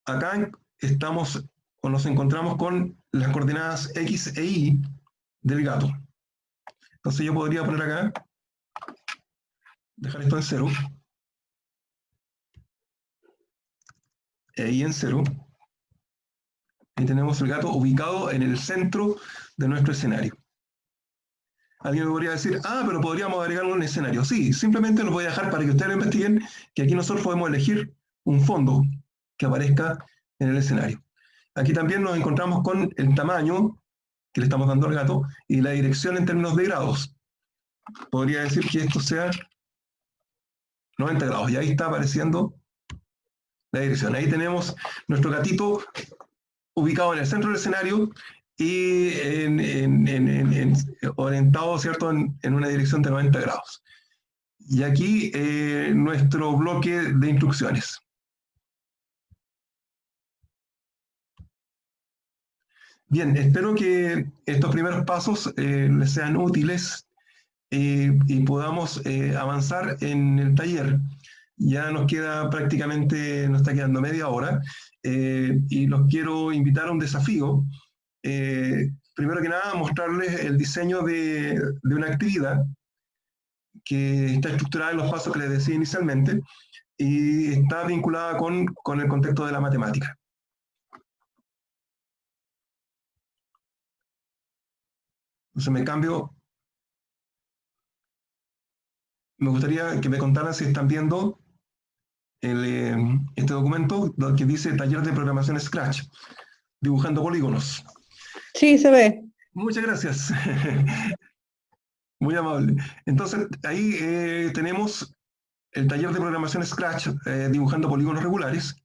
acá estamos o nos encontramos con las coordenadas X e Y del gato. Entonces yo podría poner acá, dejar esto en 0, e Y en 0, y tenemos el gato ubicado en el centro de nuestro escenario. Alguien me podría decir, pero podríamos agregar un escenario. Sí, simplemente lo voy a dejar para que ustedes lo investiguen, que aquí nosotros podemos elegir un fondo que aparezca en el escenario. Aquí también nos encontramos con el tamaño que le estamos dando al gato y la dirección en términos de grados. Podría decir que esto sea 90 grados, y ahí está apareciendo la dirección. Ahí tenemos nuestro gatito ubicado en el centro del escenario y orientado, ¿cierto?, en una dirección de 90 grados. Y aquí nuestro bloque de instrucciones. Bien, espero que estos primeros pasos les sean útiles y podamos avanzar en el taller. Ya nos está quedando media hora, y los quiero invitar a un desafío. Primero que nada, mostrarles el diseño de una actividad que está estructurada en los pasos que les decía inicialmente y está vinculada con el contexto de la matemática. Entonces me cambio me gustaría que me contaran si están viendo este documento que dice Taller de Programación Scratch, dibujando polígonos. Sí, se ve. Muchas gracias. Muy amable. Entonces, ahí tenemos el taller de programación Scratch, dibujando polígonos regulares.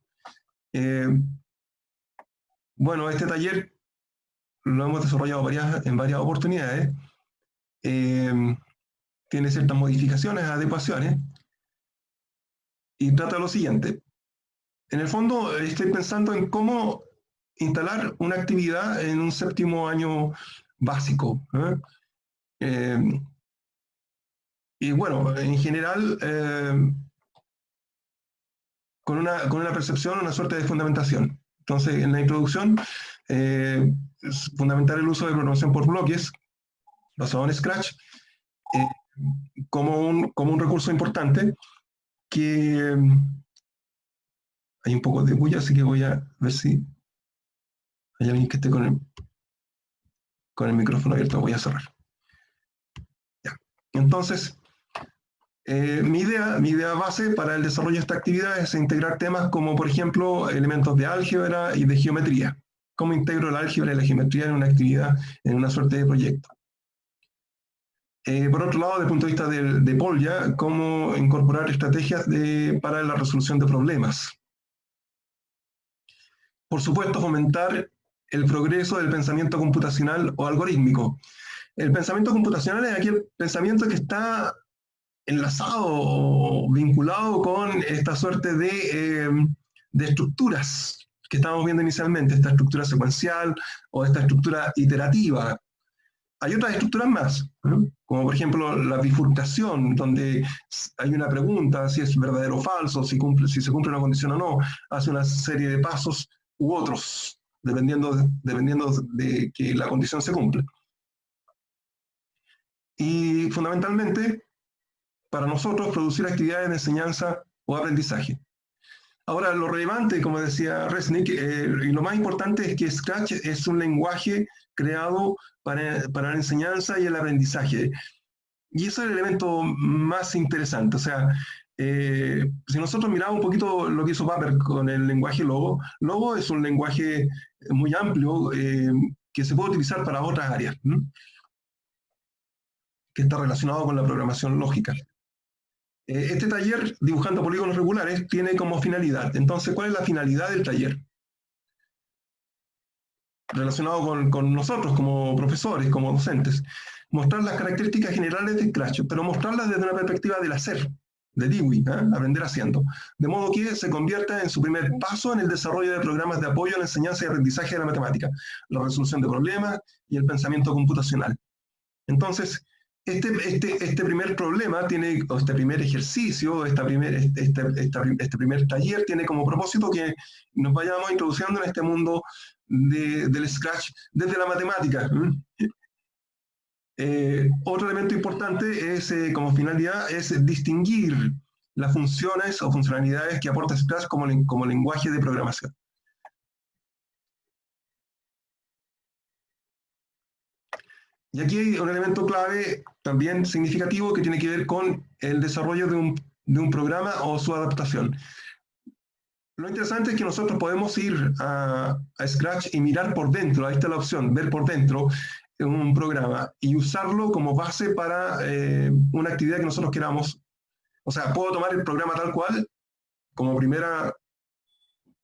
Bueno, este taller lo hemos desarrollado en varias oportunidades. Tiene ciertas modificaciones, adecuaciones, y trata lo siguiente. En el fondo, estoy pensando en cómo instalar una actividad en un 7º año básico. Y bueno, en general, con una percepción, una suerte de fundamentación. Entonces, en la introducción, es fundamentar el uso de programación por bloques, basado en Scratch, como un recurso importante que... hay un poco de bulla, así que voy a ver si hay alguien que esté con el micrófono abierto. Voy a cerrar. Ya. Entonces, mi idea base para el desarrollo de esta actividad es integrar temas como, por ejemplo, elementos de álgebra y de geometría. ¿Cómo integro la álgebra y la geometría en una actividad, en una suerte de proyecto? Por otro lado, desde el punto de vista de Polya, cómo incorporar estrategias para la resolución de problemas. Por supuesto, fomentar el progreso del pensamiento computacional o algorítmico. El pensamiento computacional es aquel pensamiento que está enlazado o vinculado con esta suerte de estructuras que estábamos viendo inicialmente, esta estructura secuencial o esta estructura iterativa. Hay otras estructuras más, como por ejemplo la bifurcación, donde hay una pregunta, si es verdadero o falso, si se cumple una condición o no, hace una serie de pasos u otros, dependiendo de que la condición se cumple. Y fundamentalmente, para nosotros, producir actividades de enseñanza o aprendizaje. Ahora, lo relevante, como decía Resnick, y lo más importante es que Scratch es un lenguaje creado para la enseñanza y el aprendizaje. Y eso es el elemento más interesante. O sea, si nosotros miramos un poquito lo que hizo Papert con el lenguaje Logo, Logo es un lenguaje muy amplio que se puede utilizar para otras áreas, que está relacionado con la programación lógica. Este taller, dibujando polígonos regulares, tiene como finalidad. Entonces, ¿cuál es la finalidad del taller? Relacionado con nosotros como profesores, como docentes. Mostrar las características generales de Scratch, pero mostrarlas desde una perspectiva del hacer, de Dewey, aprender haciendo. De modo que se convierta en su primer paso en el desarrollo de programas de apoyo a la enseñanza y aprendizaje de la matemática, la resolución de problemas y el pensamiento computacional. Entonces, este primer problema o este primer ejercicio, este primer taller tiene como propósito que nos vayamos introduciendo en este mundo del Scratch desde la matemática. Otro elemento importante es, como finalidad, es distinguir las funciones o funcionalidades que aporta Scratch como lenguaje de programación. Y aquí hay un elemento clave también significativo que tiene que ver con el desarrollo de un programa o su adaptación. Lo interesante es que nosotros podemos ir a Scratch y mirar por dentro, ahí está la opción, ver por dentro un programa y usarlo como base para una actividad que nosotros queramos. O sea, puedo tomar el programa tal cual, como primera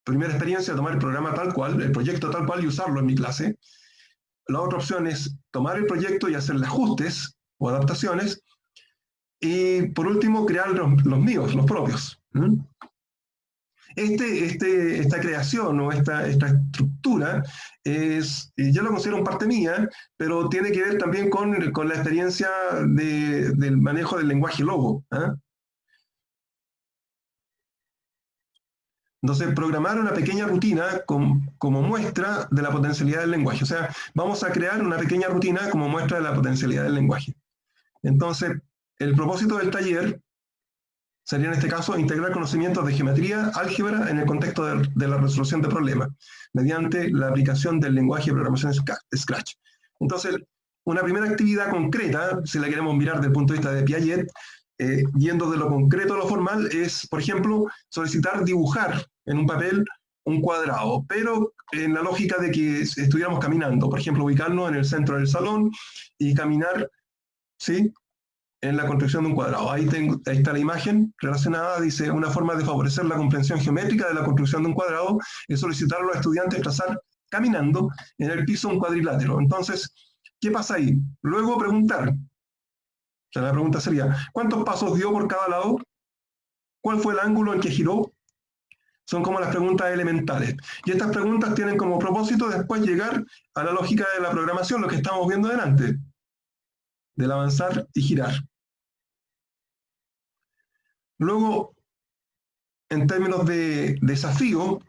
experiencia, tomar el programa tal cual, el proyecto tal cual y usarlo en mi clase. La otra opción es tomar el proyecto y hacerle ajustes o adaptaciones. Y por último, crear los míos, los propios. Esta creación o esta estructura yo lo considero parte mía, pero tiene que ver también con la experiencia del manejo del lenguaje Logo. Entonces, programar una pequeña rutina como muestra de la potencialidad del lenguaje. O sea, vamos a crear una pequeña rutina como muestra de la potencialidad del lenguaje. Entonces, el propósito del taller sería en este caso integrar conocimientos de geometría, álgebra en el contexto de la resolución de problemas, mediante la aplicación del lenguaje de programación Scratch. Entonces, una primera actividad concreta, si la queremos mirar desde el punto de vista de Piaget, yendo de lo concreto a lo formal, es, por ejemplo, solicitar dibujar en un papel un cuadrado, pero en la lógica de que estuviéramos caminando, por ejemplo, ubicarnos en el centro del salón y caminar, ¿sí?, en la construcción de un cuadrado. Ahí está la imagen relacionada, dice, una forma de favorecer la comprensión geométrica de la construcción de un cuadrado es solicitar a los estudiantes trazar caminando en el piso un cuadrilátero. Entonces, ¿qué pasa ahí? Luego preguntar. O sea, la pregunta sería, ¿cuántos pasos dio por cada lado? ¿Cuál fue el ángulo en que giró? Son como las preguntas elementales. Y estas preguntas tienen como propósito después llegar a la lógica de la programación, lo que estamos viendo delante, del avanzar y girar. Luego, en términos de desafío,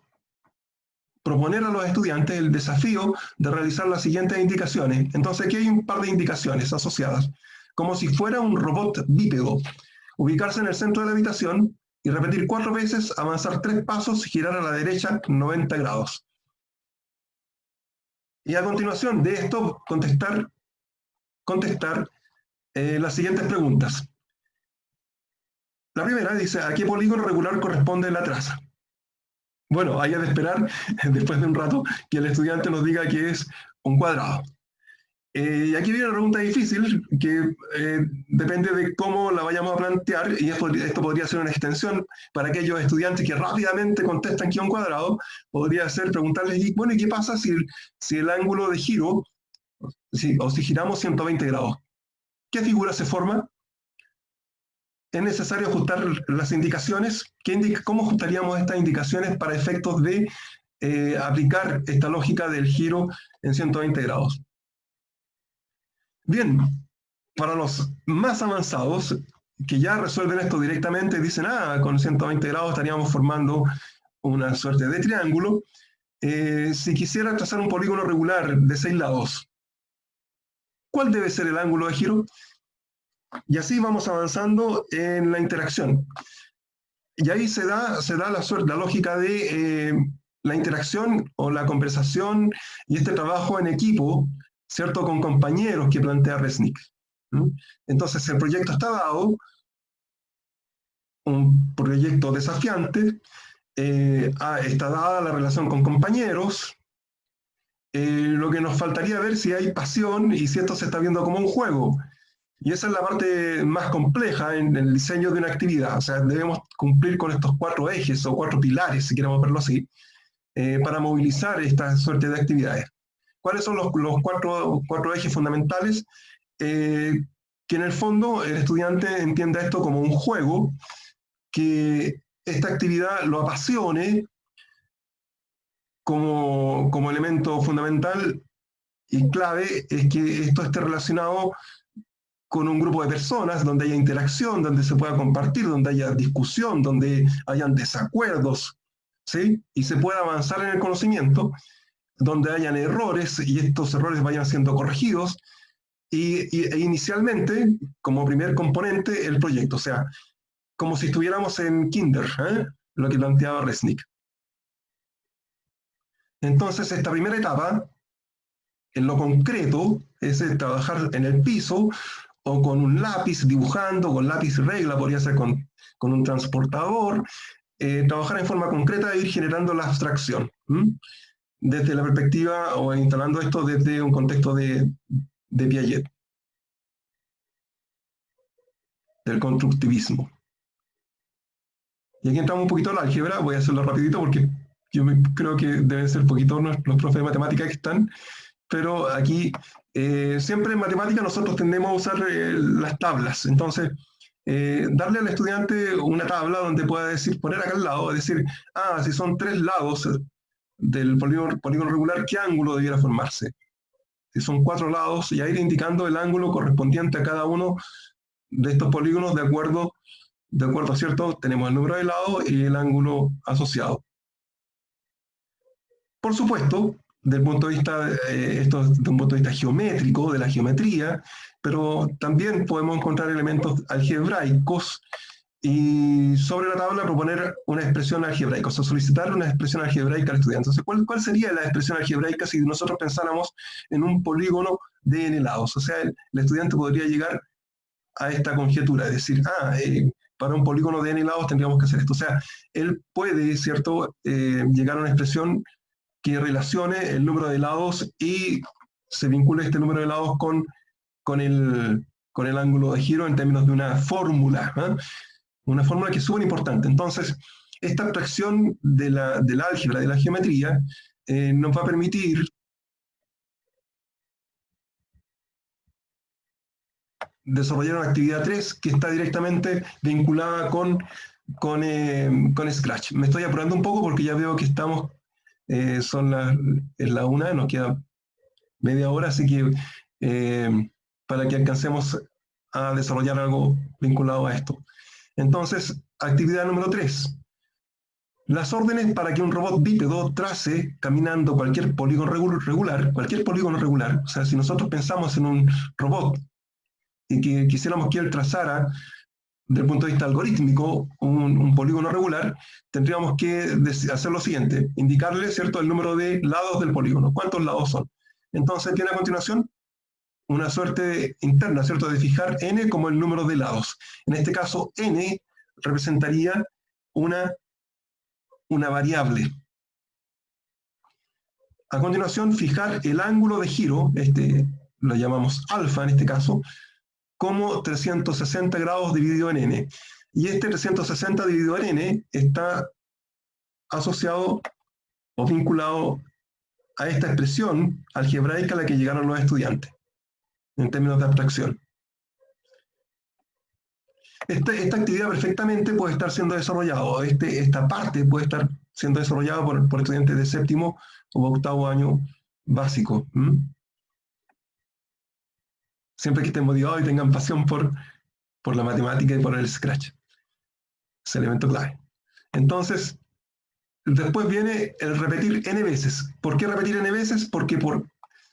proponer a los estudiantes el desafío de realizar las siguientes indicaciones. Entonces, aquí hay un par de indicaciones asociadas, como si fuera un robot bípedo. Ubicarse en el centro de la habitación y repetir 4 veces, avanzar 3 pasos, girar a la derecha 90 grados. Y a continuación de esto, contestar las siguientes preguntas. La primera dice, ¿a qué polígono regular corresponde la traza? Bueno, hay que esperar, después de un rato, que el estudiante nos diga que es un cuadrado. Y aquí viene una pregunta difícil, que depende de cómo la vayamos a plantear, y esto podría ser una extensión para aquellos estudiantes que rápidamente contestan que es un cuadrado, podría ser preguntarles, bueno, ¿y qué pasa si el ángulo de giro, o si giramos 120 grados? ¿Qué figura se forma? Es necesario ajustar las indicaciones. ¿Cómo ajustaríamos estas indicaciones para efectos de aplicar esta lógica del giro en 120 grados? Bien, para los más avanzados, que ya resuelven esto directamente, dicen, con 120 grados estaríamos formando una suerte de triángulo. Si quisiera trazar un polígono regular de 6 lados, ¿cuál debe ser el ángulo de giro? Y así vamos avanzando en la interacción. Y ahí se da la lógica de la interacción o la conversación y este trabajo en equipo, ¿cierto?, con compañeros que plantea Resnick. Entonces el proyecto está dado, un proyecto desafiante, está dada la relación con compañeros, lo que nos faltaría ver si hay pasión y si esto se está viendo como un juego. Y esa es la parte más compleja en el diseño de una actividad. O sea, debemos cumplir con estos 4 ejes o 4 pilares, si queremos verlo así, para movilizar esta suerte de actividades. ¿Cuáles son los 4 ejes fundamentales? Que en el fondo el estudiante entienda esto como un juego, que esta actividad lo apasione como elemento fundamental y clave, es que esto esté relacionado con un grupo de personas, donde haya interacción, donde se pueda compartir, donde haya discusión, donde hayan desacuerdos, ¿sí? Y se pueda avanzar en el conocimiento, donde hayan errores y estos errores vayan siendo corregidos, e inicialmente, como primer componente, el proyecto, o sea, como si estuviéramos en kinder, lo que planteaba Resnick. Entonces, esta primera etapa, en lo concreto, es trabajar en el piso, o con un lápiz dibujando, con lápiz regla, podría ser con un transportador, trabajar en forma concreta e ir generando la abstracción, desde la perspectiva, o instalando esto desde un contexto de Piaget, del constructivismo. Y aquí entramos un poquito a la álgebra, voy a hacerlo rapidito porque yo creo que deben ser poquitos los profes de matemáticas que están, pero aquí siempre en matemática nosotros tendemos a usar las tablas. Entonces, darle al estudiante una tabla donde pueda decir, poner acá al lado, decir, si son 3 lados del polígono regular, ¿qué ángulo debiera formarse? Si son 4 lados, y a ir indicando el ángulo correspondiente a cada uno de estos polígonos de acuerdo, ¿cierto? Tenemos el número de lados y el ángulo asociado. Por supuesto, desde un punto de vista geométrico, de la geometría, pero también podemos encontrar elementos algebraicos y sobre la tabla proponer una expresión algebraica, o sea, solicitar una expresión algebraica al estudiante. Entonces, ¿cuál sería la expresión algebraica si nosotros pensáramos en un polígono de n lados? O sea, el estudiante podría llegar a esta conjetura, es decir, para un polígono de n lados tendríamos que hacer esto. O sea, él puede, ¿cierto?, llegar a una expresión que relacione el número de lados y se vincule este número de lados con el ángulo de giro en términos de una fórmula, ¿eh? Una fórmula que es súper importante. Entonces, esta abstracción de la álgebra, de la geometría, nos va a permitir desarrollar una actividad 3 que está directamente vinculada con Scratch. Me estoy apurando un poco porque ya veo que estamos, es la 1, nos queda media hora, así que para que alcancemos a desarrollar algo vinculado a esto. Entonces, actividad número 3. Las órdenes para que un robot bípedo trace caminando cualquier polígono regular, o sea, si nosotros pensamos en un robot y que quisiéramos que él trazara, desde el punto de vista algorítmico, un polígono regular, tendríamos que hacer lo siguiente, indicarle, ¿cierto?, el número de lados del polígono, cuántos lados son. Entonces tiene a continuación una suerte interna, ¿cierto?, de fijar n como el número de lados. En este caso, n representaría una variable. A continuación, fijar el ángulo de giro, lo llamamos alfa en este caso, como 360 grados dividido en n. Y este 360 dividido en n está asociado o vinculado a esta expresión algebraica a la que llegaron los estudiantes, en términos de abstracción. Esta actividad perfectamente puede estar siendo desarrollada, esta parte puede estar siendo desarrollada por estudiantes de séptimo o octavo año básico. Siempre que estén motivados y tengan pasión por la matemática y por el Scratch. Es el elemento clave. Entonces, después viene el repetir n veces. ¿Por qué repetir n veces? Porque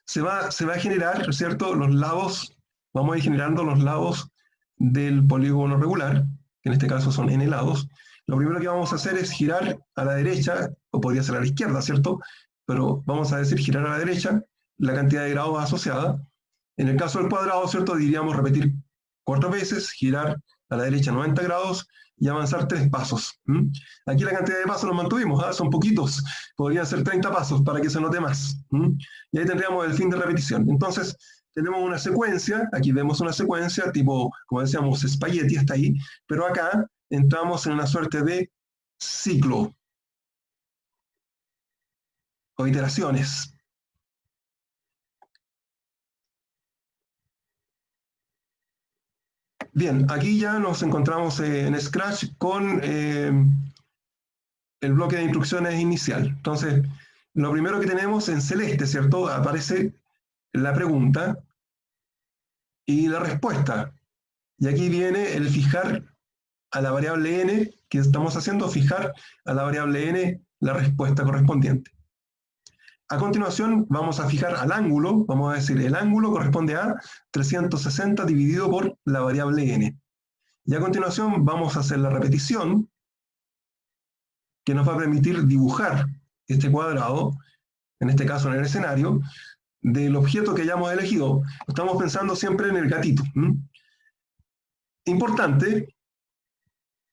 se va a generar, ¿cierto?, los lados, vamos a ir generando los lados del polígono regular, que en este caso son n lados. Lo primero que vamos a hacer es girar a la derecha, o podría ser a la izquierda, ¿cierto? Pero vamos a decir girar a la derecha la cantidad de grados asociada. En el caso del cuadrado, ¿cierto?, diríamos repetir 4 veces, girar a la derecha 90 grados y avanzar 3 pasos. Aquí la cantidad de pasos los mantuvimos, son poquitos, podrían ser 30 pasos para que se note más. Y ahí tendríamos el fin de repetición. Entonces, tenemos una secuencia, aquí vemos una secuencia tipo, como decíamos, espagueti hasta ahí, pero acá entramos en una suerte de ciclo o iteraciones. Bien, aquí ya nos encontramos en Scratch con el bloque de instrucciones inicial. Entonces, lo primero que tenemos en celeste, ¿cierto? Aparece la pregunta y la respuesta. Y aquí viene el fijar a la variable n, que estamos haciendo, fijar a la variable n la respuesta correspondiente. A continuación vamos a fijar al ángulo, vamos a decir el ángulo corresponde a 360 dividido por la variable n. Y a continuación vamos a hacer la repetición, que nos va a permitir dibujar este cuadrado, en este caso en el escenario, del objeto que hayamos elegido. Estamos pensando siempre en el gatito. Importante,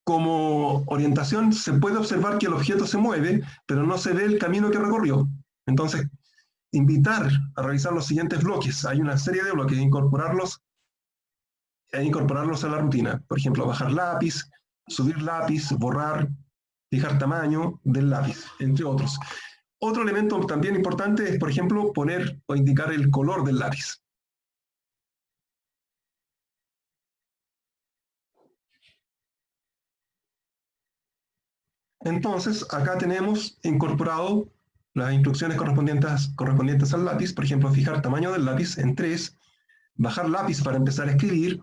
como orientación se puede observar que el objeto se mueve, pero no se ve el camino que recorrió. Entonces, invitar a realizar los siguientes bloques. Hay una serie de bloques, incorporarlos a la rutina. Por ejemplo, bajar lápiz, subir lápiz, borrar, fijar tamaño del lápiz, entre otros. Otro elemento también importante es, por ejemplo, poner o indicar el color del lápiz. Entonces, acá tenemos incorporado las instrucciones correspondientes al lápiz, por ejemplo, fijar tamaño del lápiz en 3, bajar lápiz para empezar a escribir,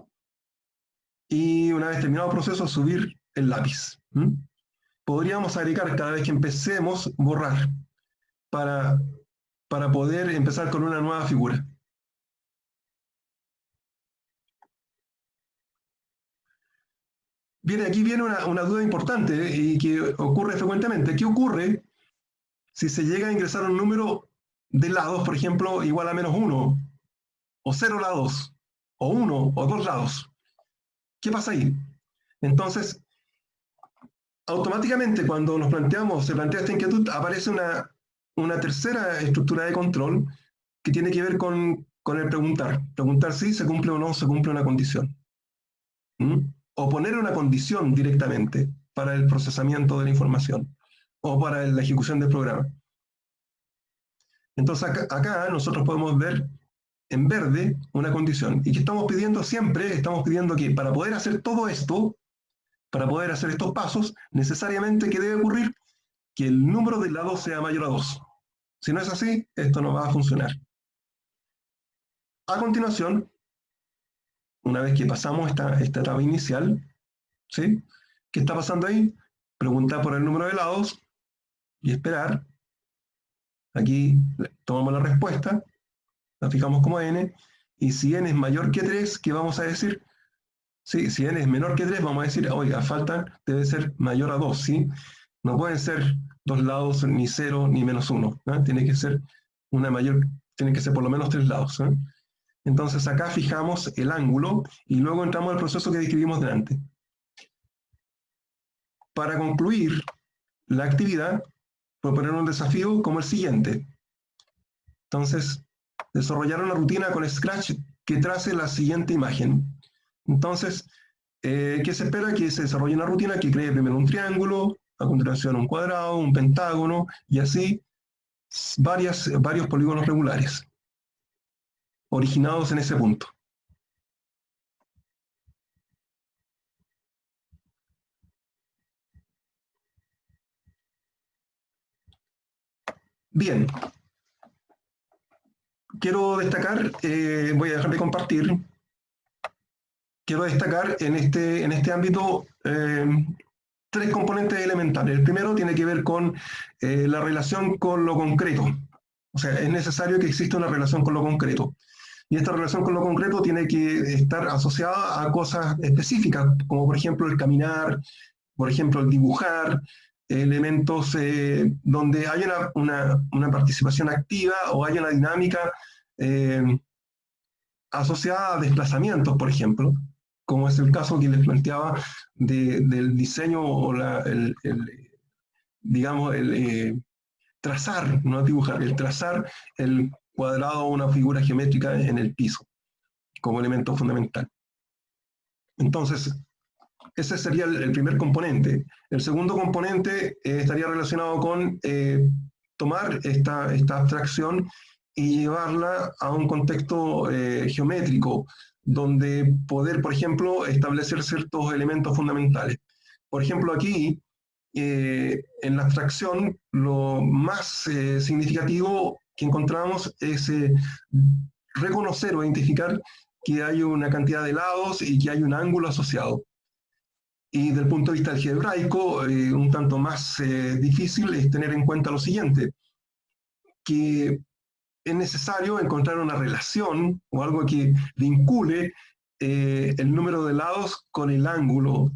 y una vez terminado el proceso, subir el lápiz. Podríamos agregar cada vez que empecemos, borrar, para poder empezar con una nueva figura. Bien, aquí viene una duda importante y que ocurre frecuentemente. ¿Qué ocurre si se llega a ingresar un número de lados, por ejemplo, igual a -1, o 0 lados, o 1 o 2 lados? ¿Qué pasa ahí? Entonces, automáticamente cuando se plantea esta inquietud, aparece una tercera estructura de control que tiene que ver con el preguntar. Preguntar si se cumple o no se cumple una condición. O poner una condición directamente para el procesamiento de la información o para la ejecución del programa. Entonces acá nosotros podemos ver en verde una condición. ¿Y qué estamos pidiendo siempre? Estamos pidiendo que para poder hacer todo esto, para poder hacer estos pasos, necesariamente ¿qué debe ocurrir? Que el número de lados sea mayor a 2. Si no es así, esto no va a funcionar. A continuación, una vez que pasamos esta etapa inicial, ¿sí? ¿Qué está pasando ahí? Preguntar por el número de lados y esperar. Aquí tomamos la respuesta, la fijamos como n, y si n es mayor que 3, ¿qué vamos a decir? Sí, si n es menor que 3, vamos a decir, oiga, debe ser mayor a 2, ¿sí? No pueden ser 2 lados, ni 0, ni -1, ¿no? Tiene que ser por lo menos 3 lados, ¿no? Entonces acá fijamos el ángulo y luego entramos al proceso que describimos delante. Para concluir la actividad, proponer un desafío como el siguiente. Entonces, desarrollar una rutina con Scratch que trace la siguiente imagen. Entonces, ¿qué se espera? Que se desarrolle una rutina que cree primero un triángulo, a continuación un cuadrado, un pentágono, y así varios polígonos regulares, originados en ese punto. Bien. Quiero destacar, voy a dejar de compartir, quiero destacar en este ámbito 3 componentes elementales. El primero tiene que ver con la relación con lo concreto. O sea, es necesario que exista una relación con lo concreto. Y esta relación con lo concreto tiene que estar asociada a cosas específicas, como por ejemplo el caminar, por ejemplo el dibujar, elementos donde haya una participación activa o haya una dinámica asociada a desplazamientos, por ejemplo, como es el caso que les planteaba del diseño o trazar, no dibujar, el trazar el cuadrado o una figura geométrica en el piso, como elemento fundamental. Entonces, ese sería el primer componente. El segundo componente estaría relacionado con tomar esta abstracción y llevarla a un contexto geométrico, donde poder, por ejemplo, establecer ciertos elementos fundamentales. Por ejemplo, aquí, en la abstracción, lo más significativo que encontramos es reconocer o identificar que hay una cantidad de lados y que hay un ángulo asociado. Y desde el punto de vista algebraico, un tanto más difícil es tener en cuenta lo siguiente, que es necesario encontrar una relación o algo que vincule el número de lados con el ángulo.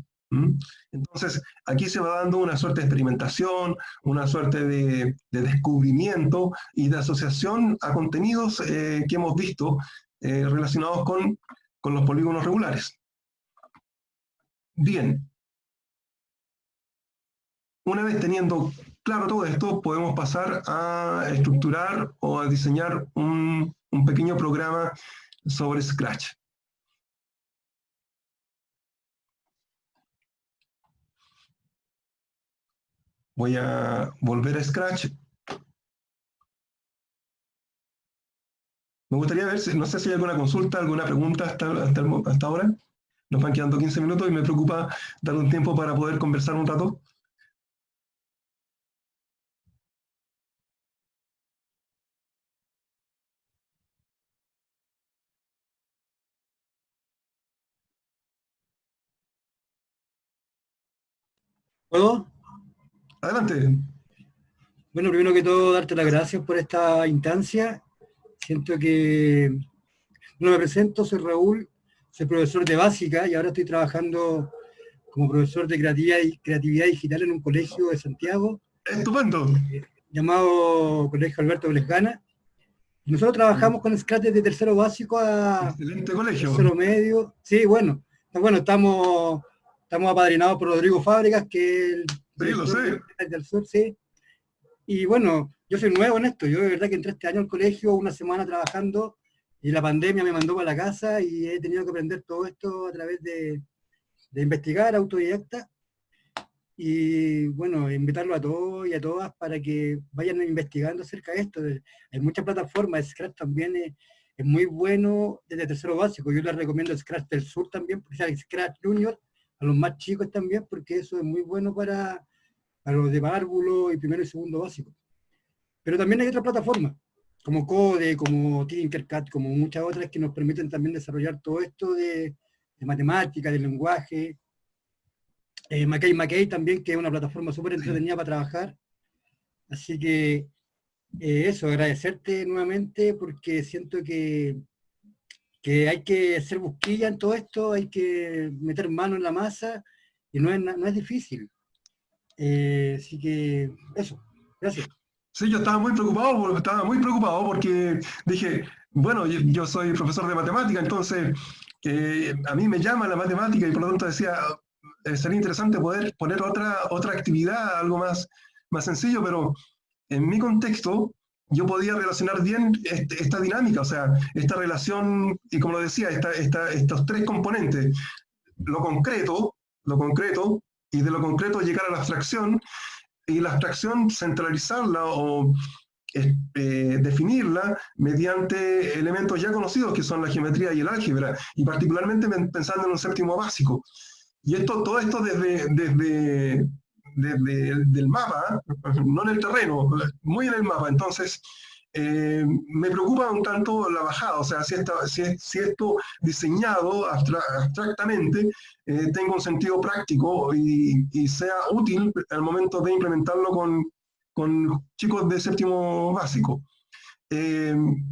Entonces, aquí se va dando una suerte de experimentación, una suerte de descubrimiento y de asociación a contenidos que hemos visto relacionados con los polígonos regulares. Bien, una vez teniendo claro todo esto, podemos pasar a estructurar o a diseñar un pequeño programa sobre Scratch. Voy a volver a Scratch. Me gustaría ver, no sé si hay alguna consulta, alguna pregunta hasta ahora. Nos van quedando 15 minutos y me preocupa dar un tiempo para poder conversar un rato. ¿Puedo? Adelante. Bueno, primero que todo, darte las gracias por esta instancia. Siento que, bueno, me presento, soy Raúl, soy profesor de básica y ahora estoy trabajando como profesor de creatividad digital en un colegio de Santiago. ¡Estupendo! Llamado Colegio Alberto Blesgana. Nosotros trabajamos con Scratch desde tercero básico a excelente colegio. tercero medio. Sí, bueno, Bueno, estamos apadrinados por Rodrigo Fábregas, que es el Sí, lo sé. del sur, sí. Y bueno, yo soy nuevo en esto. Yo de verdad que entré este año al colegio, una semana trabajando, y la pandemia me mandó para la casa y he tenido que aprender todo esto a través de investigar, autodidacta. Y bueno, invitarlo a todos y a todas para que vayan investigando acerca de esto. Hay muchas plataformas, Scratch también es muy bueno desde tercero básico. Yo les recomiendo Scratch del Sur también, porque sea Scratch Junior, a los más chicos también, porque eso es muy bueno para los de párvulo y primero y segundo básico. Pero también hay otras plataformas, como Code, como Tinkercad, como muchas otras que nos permiten también desarrollar todo esto de matemática, de lenguaje. Mackay también, que es una plataforma súper entretenida para trabajar. Así que eso, agradecerte nuevamente porque siento que hay que hacer busquilla en todo esto, hay que meter mano en la masa y no es difícil. Así que eso, gracias. Sí, yo estaba muy preocupado porque dije, bueno, yo soy profesor de matemática, entonces a mí me llama la matemática y por lo tanto decía, sería interesante poder poner otra actividad, algo más sencillo, pero en mi contexto yo podía relacionar bien esta dinámica, o sea, esta relación, y como lo decía, estos tres componentes, lo concreto, y de lo concreto llegar a la abstracción, y la abstracción centralizarla o definirla mediante elementos ya conocidos que son la geometría y el álgebra, y particularmente pensando en un séptimo básico. Y todo esto desde el mapa, no en el terreno, muy en el mapa. Entonces, me preocupa un tanto la bajada, o sea, si esto diseñado abstractamente tenga un sentido práctico y sea útil al momento de implementarlo con chicos de séptimo básico. En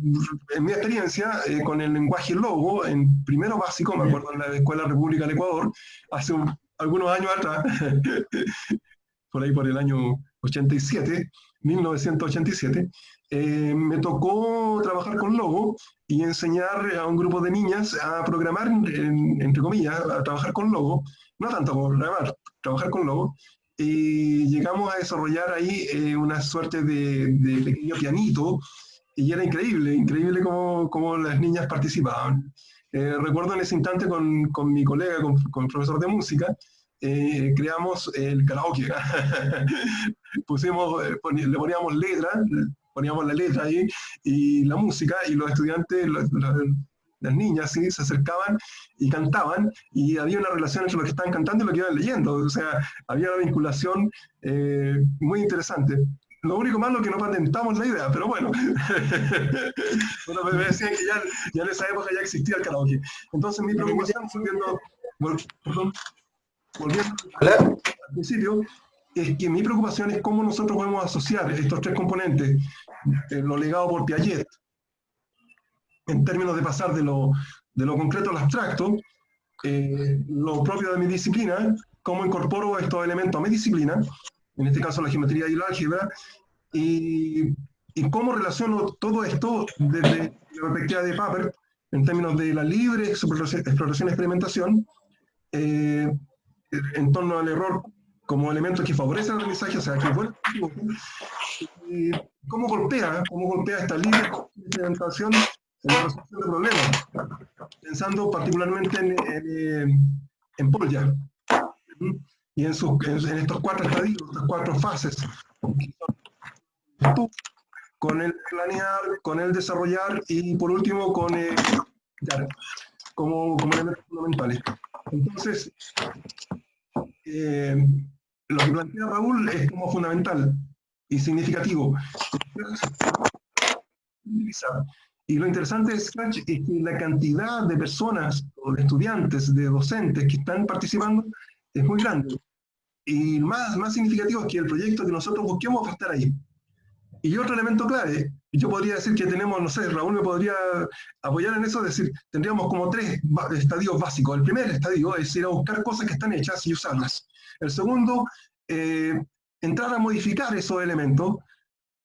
mi experiencia con el lenguaje Logo, en primero básico, me acuerdo en la Escuela República del Ecuador, hace algunos años atrás, por ahí por el año 87, 1987, me tocó trabajar con Logo y enseñar a un grupo de niñas a programar, entre comillas, a trabajar con Logo, no tanto como programar, trabajar con Logo, y llegamos a desarrollar ahí una suerte de pequeño pianito, y era increíble cómo las niñas participaban. Recuerdo en ese instante con mi colega, con el profesor de música, creamos el karaoke. Le poníamos letras, poníamos la letra ahí y la música, y los estudiantes, las niñas, ¿sí?, se acercaban y cantaban, y había una relación entre lo que estaban cantando y lo que iban leyendo. O sea, había una vinculación muy interesante. Lo único malo es que no patentamos la idea, pero bueno. Bueno, me decían que ya en esa época ya existía el karaoke. Entonces mi preocupación, volviendo al principio, es que mi preocupación es cómo nosotros podemos asociar estos tres componentes, lo legado por Piaget, en términos de pasar de lo concreto al abstracto, lo propio de mi disciplina, cómo incorporo estos elementos a mi disciplina, en este caso la geometría y el álgebra, y cómo relaciono todo esto desde la perspectiva de Papert, en términos de la libre exploración y experimentación, en torno al error como elemento que favorece el aprendizaje, o sea, que es bueno, y cómo golpea esta libre experimentación en la resolución de problemas, pensando particularmente en Polya, y en estos cuatro estadios, estas cuatro fases, con el planear, con el desarrollar y por último con como elementos fundamentales. Entonces, lo que plantea Raúl es como fundamental y significativo. Y lo interesante de Scratch es que la cantidad de personas, o de estudiantes, de docentes que están participando es muy grande. Y más significativo es que el proyecto que nosotros busquemos va a estar ahí. Y otro elemento clave, yo podría decir que tenemos, no sé, Raúl me podría apoyar en eso, es decir, tendríamos como tres estadios básicos. El primer estadio es ir a buscar cosas que están hechas y usarlas. El segundo, entrar a modificar esos elementos,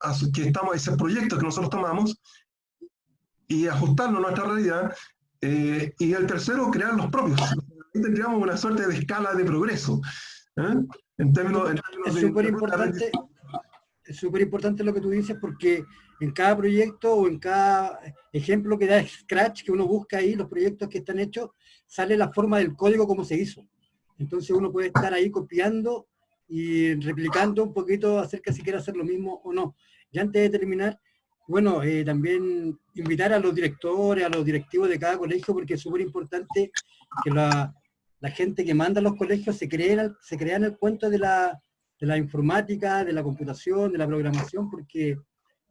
esos proyectos que nosotros tomamos, y ajustarlo a nuestra realidad. Y el tercero, crear los propios. tendríamos una suerte de escala de progreso. ¿Eh? En términos Es de súper importante, es súper importante lo que tú dices, porque en cada proyecto o en cada ejemplo que da Scratch, que uno busca ahí, los proyectos que están hechos, sale la forma del código como se hizo. Entonces uno puede estar ahí copiando y replicando un poquito acerca si quiere hacer lo mismo o no. Y antes de terminar, bueno, también invitar a los directores, a los directivos de cada colegio, porque es súper importante que la gente que manda a los colegios se crean el cuento de la informática, de la computación, de la programación, porque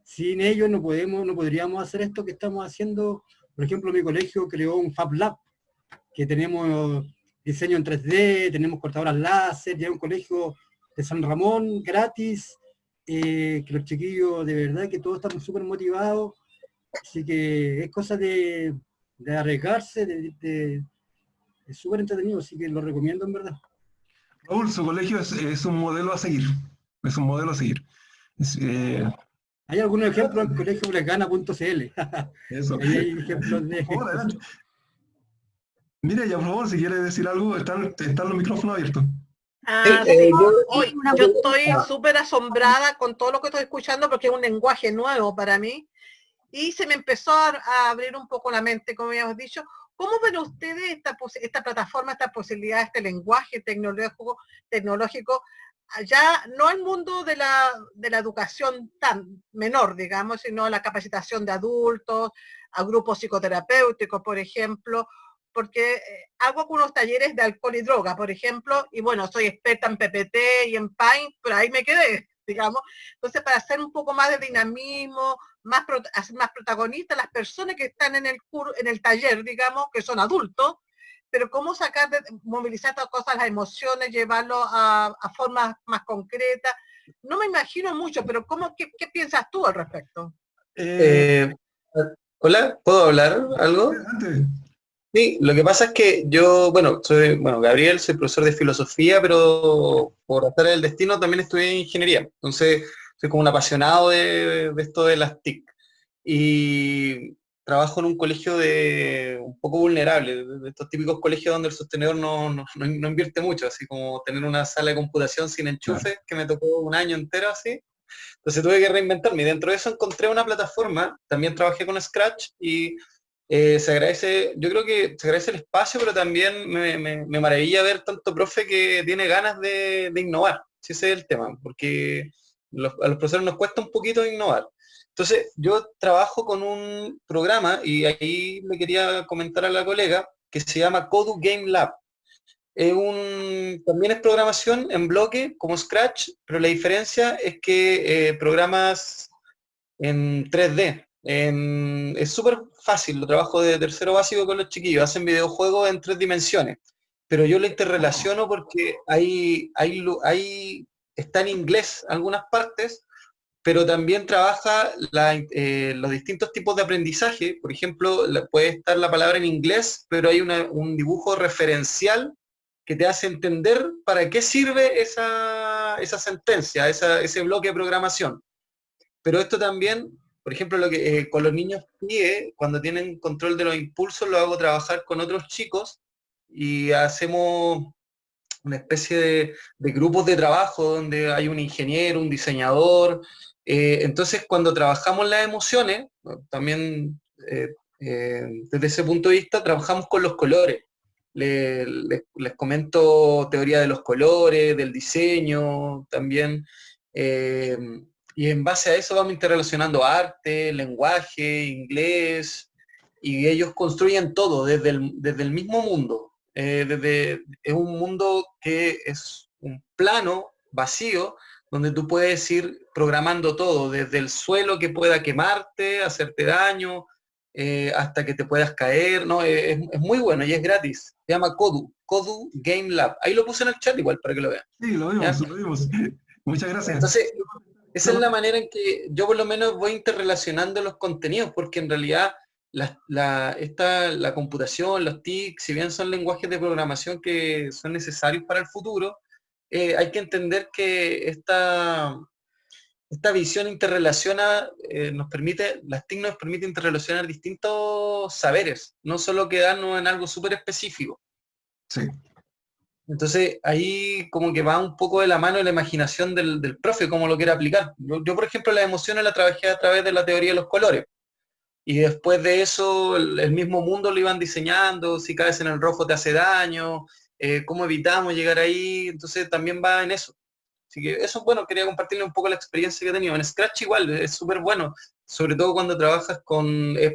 sin ellos no podríamos hacer esto que estamos haciendo. Por ejemplo, mi colegio creó un Fab Lab, que tenemos diseño en 3D, tenemos cortadoras láser, ya hay un colegio de San Ramón gratis, que los chiquillos de verdad que todos estamos súper motivados, así que es cosa de arriesgarse, es súper entretenido, así que lo recomiendo en verdad. Raúl, su colegio es un modelo a seguir. Es un modelo a seguir. Hay algunos ejemplos en colegioblesgana.cl. Eso. Ahí hay ejemplos de... Por favor, adelante. Mira, ya por favor, si quiere decir algo, están los micrófonos abiertos. Sí. Yo estoy súper asombrada con todo lo que estoy escuchando porque es un lenguaje nuevo para mí y se me empezó a abrir un poco la mente, como habíamos dicho. ¿Cómo ven ustedes esta plataforma, esta posibilidad, este lenguaje tecnológico, ya no al mundo de la educación tan menor, digamos, sino la capacitación de adultos, a grupos psicoterapéuticos, por ejemplo? Porque hago algunos talleres de alcohol y droga, por ejemplo, y bueno, soy experta en PPT y en Paint, pero ahí me quedé, digamos. Entonces, para hacer un poco más de dinamismo, hacer más protagonistas las personas que están en el taller, digamos, que son adultos, pero cómo movilizar todas cosas, las emociones, llevarlo a formas más concretas. No me imagino mucho, pero ¿qué piensas tú al respecto? Hola, ¿puedo hablar algo? Adelante. Sí, lo que pasa es que yo, soy Gabriel, soy profesor de filosofía, pero por hacer el destino también estudié ingeniería. Entonces, soy como un apasionado de esto de las TIC. Y trabajo en un colegio un poco vulnerable, de estos típicos colegios donde el sostenedor no invierte mucho, así como tener una sala de computación sin enchufe, que me tocó un año entero así. Entonces tuve que reinventarme y dentro de eso encontré una plataforma, también trabajé con Scratch y se agradece, yo creo que se agradece el espacio, pero también me maravilla ver tanto profe que tiene ganas de innovar, si ese es el tema, porque a los profesores nos cuesta un poquito innovar. Entonces yo trabajo con un programa y ahí le quería comentar a la colega que se llama Kodu Game Lab. También es programación en bloque como Scratch, pero la diferencia es que programas en 3D. Es súper fácil, lo trabajo de tercero básico con los chiquillos, hacen videojuegos en 3 dimensiones, pero yo lo interrelaciono porque está en inglés algunas partes, pero también trabaja los distintos tipos de aprendizaje. Por ejemplo, puede estar la palabra en inglés, pero hay un dibujo referencial que te hace entender para qué sirve esa sentencia, ese bloque de programación. Pero esto también, por ejemplo, lo que con los niños PIE, cuando tienen control de los impulsos, lo hago trabajar con otros chicos y hacemos una especie de grupos de trabajo donde hay un ingeniero, un diseñador. Entonces, cuando trabajamos las emociones, también desde ese punto de vista, trabajamos con los colores. Les comento teoría de los colores, del diseño, también. Y en base a eso vamos interrelacionando arte, lenguaje, inglés, y ellos construyen todo desde el mismo mundo. Es un mundo que es un plano vacío donde tú puedes ir programando todo, desde el suelo que pueda quemarte, hacerte daño, hasta que te puedas caer, ¿no? Es muy bueno y es gratis. Se llama Kodu Game Lab. Ahí lo puse en el chat igual para que lo vean. Sí, lo vimos. Muchas gracias. Entonces, esa es la manera en que yo por lo menos voy interrelacionando los contenidos, porque en realidad la computación, los TIC, si bien son lenguajes de programación que son necesarios para el futuro, hay que entender que esta visión interrelaciona, las TIC nos permite interrelacionar distintos saberes, no solo quedarnos en algo súper específico. Sí. Entonces ahí como que va un poco de la mano de la imaginación del profe, cómo lo quiere aplicar. Yo, por ejemplo, las emociones las trabajé a través de la teoría de los colores. Y después de eso, el mismo mundo lo iban diseñando, si caes en el rojo te hace daño, cómo evitamos llegar ahí, entonces también va en eso. Así que eso, bueno, quería compartirle un poco la experiencia que he tenido. En Scratch igual, es súper bueno, sobre todo cuando trabajas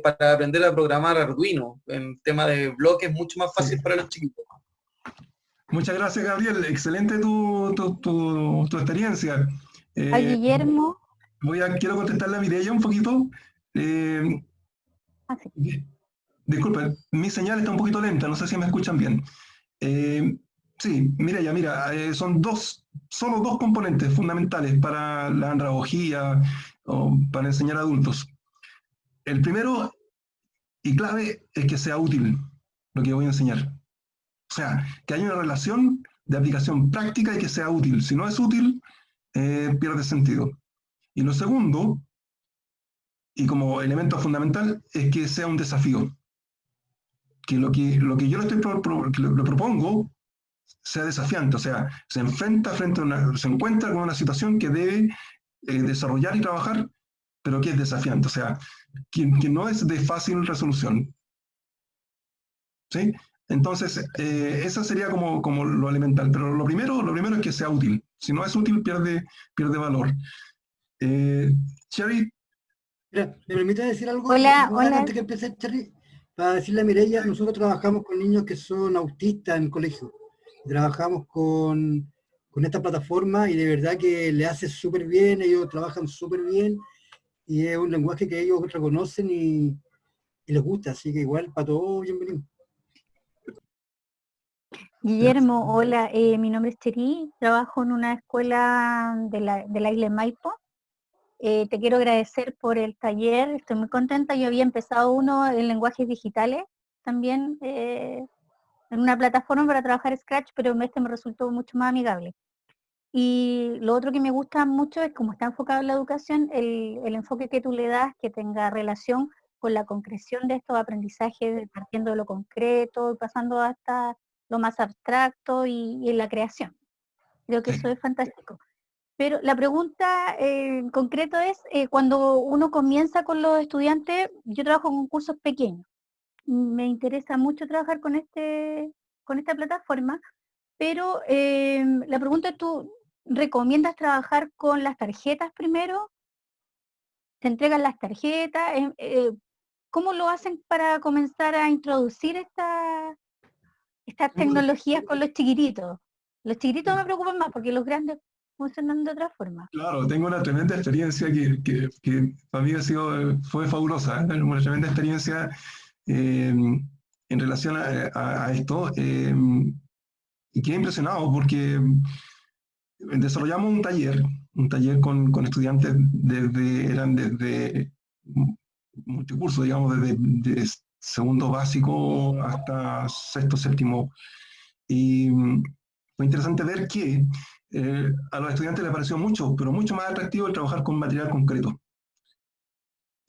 para aprender a programar Arduino, en tema de bloques, mucho más fácil para los chiquitos. Muchas gracias, Gabriel. Excelente tu experiencia. A Guillermo. Quiero contestarle a Mireia un poquito. Sí. Disculpe, mi señal está un poquito lenta, no sé si me escuchan bien. Sí, mira, son solo dos componentes fundamentales para la andragogía o para enseñar a adultos. El primero y clave es que sea útil lo que voy a enseñar. O sea, que haya una relación de aplicación práctica y que sea útil. Si no es útil, pierde sentido. Y lo segundo, y como elemento fundamental, es que sea un desafío. Que lo que yo le propongo sea desafiante, o sea, se encuentra con una situación que debe desarrollar y trabajar, pero que es desafiante, o sea, que no es de fácil resolución. ¿Sí? Entonces, eso sería como lo elemental, pero lo primero es que sea útil. Si no es útil, pierde valor. Cherry. Mira, ¿me permite decir algo? Hola. Antes que empiece, Cherry, para decirle a Mireia, nosotros trabajamos con niños que son autistas en el colegio. Trabajamos con esta plataforma y de verdad que le hace súper bien, ellos trabajan súper bien y es un lenguaje que ellos reconocen y les gusta, así que igual para todos, bienvenido. Guillermo, hola, mi nombre es Cheri, trabajo en una escuela de la isla de Maipo. Te quiero agradecer por el taller, estoy muy contenta, yo había empezado uno en lenguajes digitales, también en una plataforma para trabajar Scratch, pero este me resultó mucho más amigable. Y lo otro que me gusta mucho es como está enfocado en la educación, el enfoque que tú le das, que tenga relación con la concreción de estos aprendizajes, partiendo de lo concreto y pasando hasta lo más abstracto y en la creación. Creo que eso es fantástico. Pero la pregunta en concreto es, cuando uno comienza con los estudiantes, yo trabajo con cursos pequeños. Me interesa mucho trabajar con esta plataforma, pero la pregunta es, ¿tú recomiendas trabajar con las tarjetas primero? ¿Te entregan las tarjetas? ¿Cómo lo hacen para comenzar a introducir estas tecnologías con los chiquititos? Los chiquititos me preocupan más porque los grandes funcionan de otra forma. Claro, tengo una tremenda experiencia que para mí fue fabulosa, una tremenda experiencia en relación a esto, y quedé impresionado porque desarrollamos un taller con estudiantes eran desde multicurso, digamos, desde segundo básico hasta sexto, séptimo, y fue interesante ver que a los estudiantes les pareció pero mucho más atractivo el trabajar con material concreto.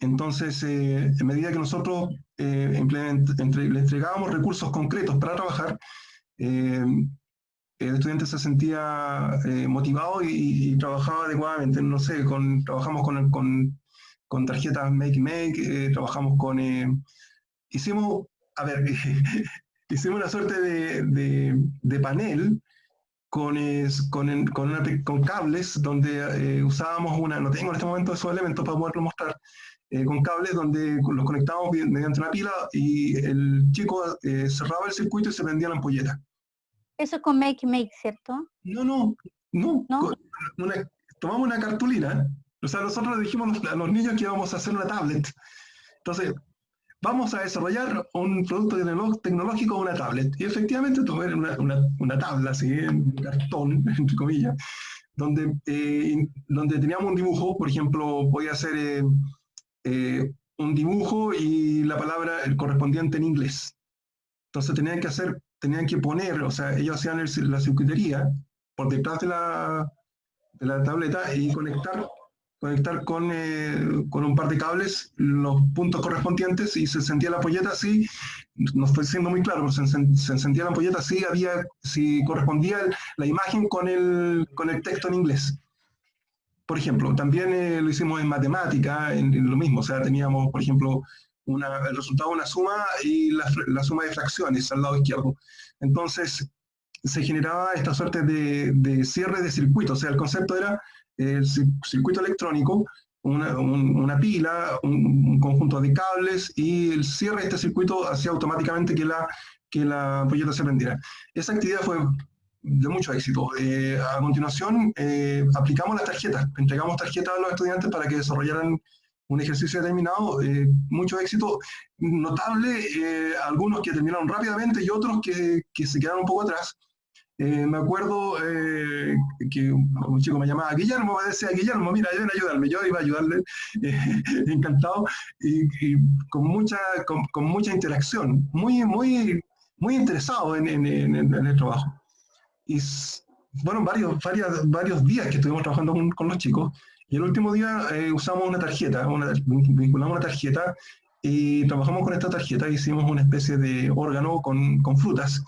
Entonces, en medida que nosotros le entregábamos recursos concretos para trabajar, el estudiante se sentía motivado y trabajaba adecuadamente. No sé, trabajamos con tarjetas Make, trabajamos hicimos una suerte de panel con cables donde usábamos no tengo en este momento esos elementos para poderlo mostrar, con cables donde los conectábamos mediante una pila y el chico cerraba el circuito y se prendía la ampolleta. Eso es con Make, ¿cierto? No. ¿No? Tomamos una cartulina, o sea, nosotros le dijimos a los niños que íbamos a hacer una tablet. Entonces, vamos a desarrollar un producto tecnológico, una tablet. Y efectivamente tomé una tabla, así, en cartón, entre comillas, donde teníamos un dibujo, por ejemplo, podía ser un dibujo y la palabra el correspondiente en inglés. Entonces tenían que poner, o sea, ellos hacían la circuitería por detrás de la tableta y conectar con un par de cables los puntos correspondientes y se sentía la ampolleta así, no estoy siendo muy claro, pero se encendía la ampolleta si correspondía la imagen con el texto en inglés. Por ejemplo, también lo hicimos en matemática, en lo mismo, o sea, teníamos, por ejemplo, el resultado de una suma y la suma de fracciones al lado izquierdo. Entonces, se generaba esta suerte de cierre de circuito, o sea, el concepto era el circuito electrónico, una pila, un conjunto de cables, y el cierre de este circuito hacía automáticamente que la ampolleta se prendiera. Esa actividad fue de mucho éxito. A continuación, aplicamos las tarjetas, entregamos tarjetas a los estudiantes para que desarrollaran un ejercicio determinado, mucho éxito, notable, algunos que terminaron rápidamente y otros que se quedaron un poco atrás. Me acuerdo que un chico me llamaba Guillermo, me decía, Guillermo, mira, ven a ayudarme. Yo iba a ayudarle, encantado, y con mucha interacción, muy interesado en el trabajo. Y fueron varios días que estuvimos trabajando con los chicos, y el último día usamos una tarjeta, vinculamos una tarjeta, y trabajamos con esta tarjeta, hicimos una especie de órgano con frutas,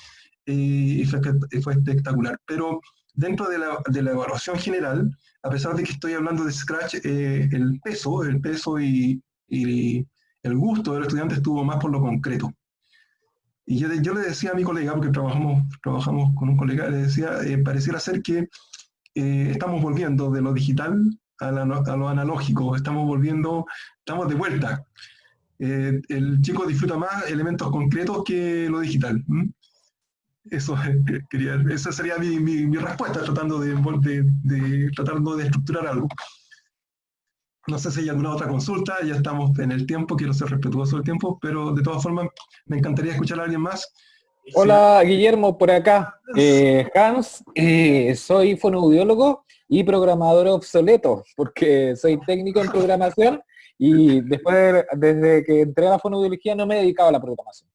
y fue espectacular. Pero dentro de la evaluación general, a pesar de que estoy hablando de Scratch, el peso y el gusto del estudiante estuvo más por lo concreto. Y yo le decía a mi colega, porque trabajamos con un colega, le decía, pareciera ser que estamos volviendo de lo digital a lo analógico, estamos de vuelta. El chico disfruta más elementos concretos que lo digital. Esa sería mi respuesta, tratando de estructurar algo. No sé si hay alguna otra consulta, ya estamos en el tiempo, quiero ser respetuoso del tiempo, pero de todas formas me encantaría escuchar a alguien más. Hola, sí. Guillermo, por acá. Hans, soy fonoaudiólogo y programador obsoleto, porque soy técnico en programación y desde que entré a la fonoaudiología no me he dedicado a la programación.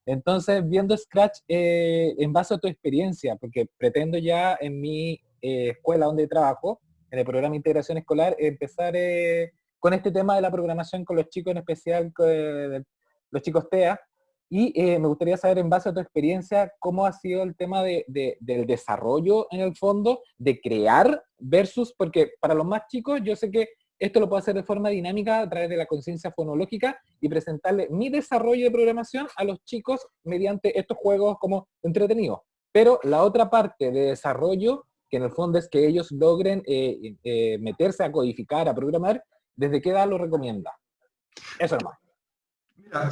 Entonces, viendo Scratch, en base a tu experiencia, porque pretendo ya en mi escuela donde trabajo, en el programa de integración escolar, empezar con este tema de la programación con los chicos, en especial los chicos TEA, y me gustaría saber, en base a tu experiencia, cómo ha sido el tema del desarrollo, en el fondo, de crear versus, porque para los más chicos yo sé que esto lo puedo hacer de forma dinámica a través de la conciencia fonológica y presentarle mi desarrollo de programación a los chicos mediante estos juegos como entretenidos. Pero la otra parte de desarrollo, que en el fondo es que ellos logren meterse a codificar, a programar, ¿desde qué edad lo recomienda? Eso nomás. Mira,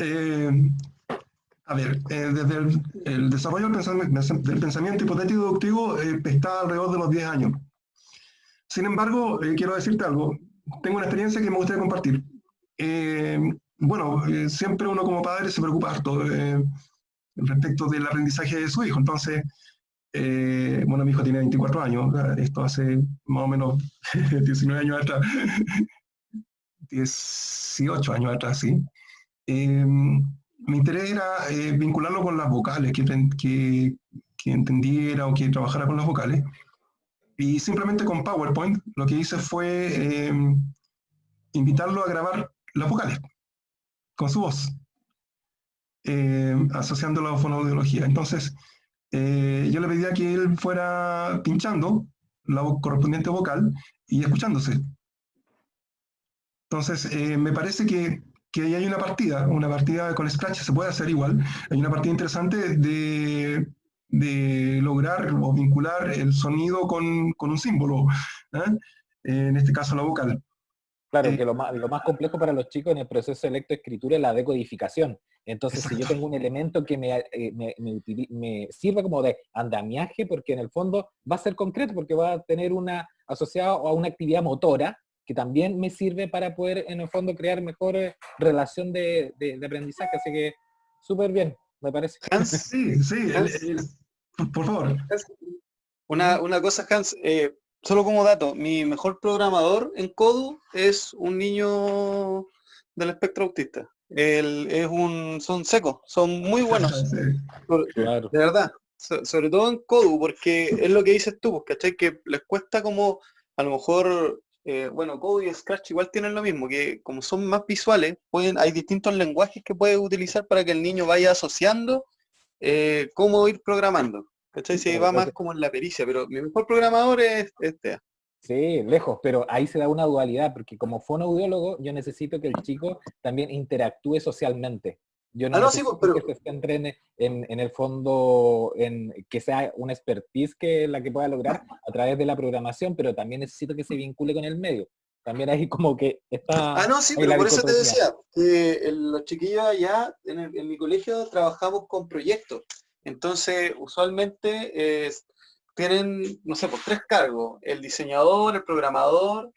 a ver, desde el desarrollo del pensamiento hipotético deductivo está alrededor de los 10 años. Sin embargo, quiero decirte algo. Tengo una experiencia que me gustaría compartir. Siempre uno como padre se preocupa harto respecto del aprendizaje de su hijo. Entonces, mi hijo tiene 24 años, esto hace más o menos 19 años atrás, 18 años atrás, sí. Mi interés era vincularlo con las vocales, que entendiera o que trabajara con las vocales. Y simplemente con PowerPoint lo que hice fue invitarlo a grabar las vocales con su voz, asociándolo a la fonoaudiología. Entonces, yo le pedía que él fuera pinchando la correspondiente vocal y escuchándose. Entonces, me parece que ahí hay una partida con Scratch, se puede hacer igual. Hay una partida interesante de lograr o vincular el sonido con un símbolo, en este caso la vocal. Claro, que lo más complejo para los chicos en el proceso de lectoescritura es la decodificación. Entonces, exacto, si yo tengo un elemento que me sirve como de andamiaje, porque en el fondo va a ser concreto, porque va a tener asociado a una actividad motora, que también me sirve para poder, en el fondo, crear mejor relación de aprendizaje. Así que, súper bien, me parece. Hans, sí, Hans, por favor. Una cosa, Hans, solo como dato, mi mejor programador en Kodu es un niño del espectro autista. Son secos, son muy buenos. Sí. Claro. De verdad, sobre todo en Kodu, porque es lo que dices tú, ¿cachai? Que les cuesta como, a lo mejor, bueno, Code y Scratch igual tienen lo mismo, que como son más visuales, hay distintos lenguajes que puedes utilizar para que el niño vaya asociando cómo ir programando. ¿Cachai? Se va más como en la pericia, pero mi mejor programador es TEA. Sí, lejos, pero ahí se da una dualidad, porque como fonoaudiólogo yo necesito que el chico también interactúe socialmente. Yo no necesito que se centren en el fondo, en que sea una expertise que la que pueda lograr a través de la programación, pero también necesito que se vincule con el medio. También ahí como que está... pero por eso te decía, que los chiquillos allá en mi colegio trabajamos con proyectos. Entonces, usualmente tienen, no sé, pues 3 cargos: el diseñador, el programador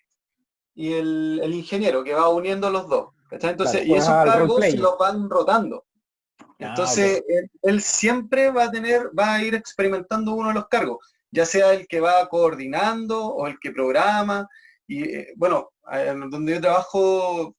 y el ingeniero, que va uniendo los dos. ¿Cachai? Entonces, claro, y esos cargos se los van rotando. Entonces, él siempre va a ir experimentando uno de los cargos, ya sea el que va coordinando o el que programa. Y bueno, donde yo trabajo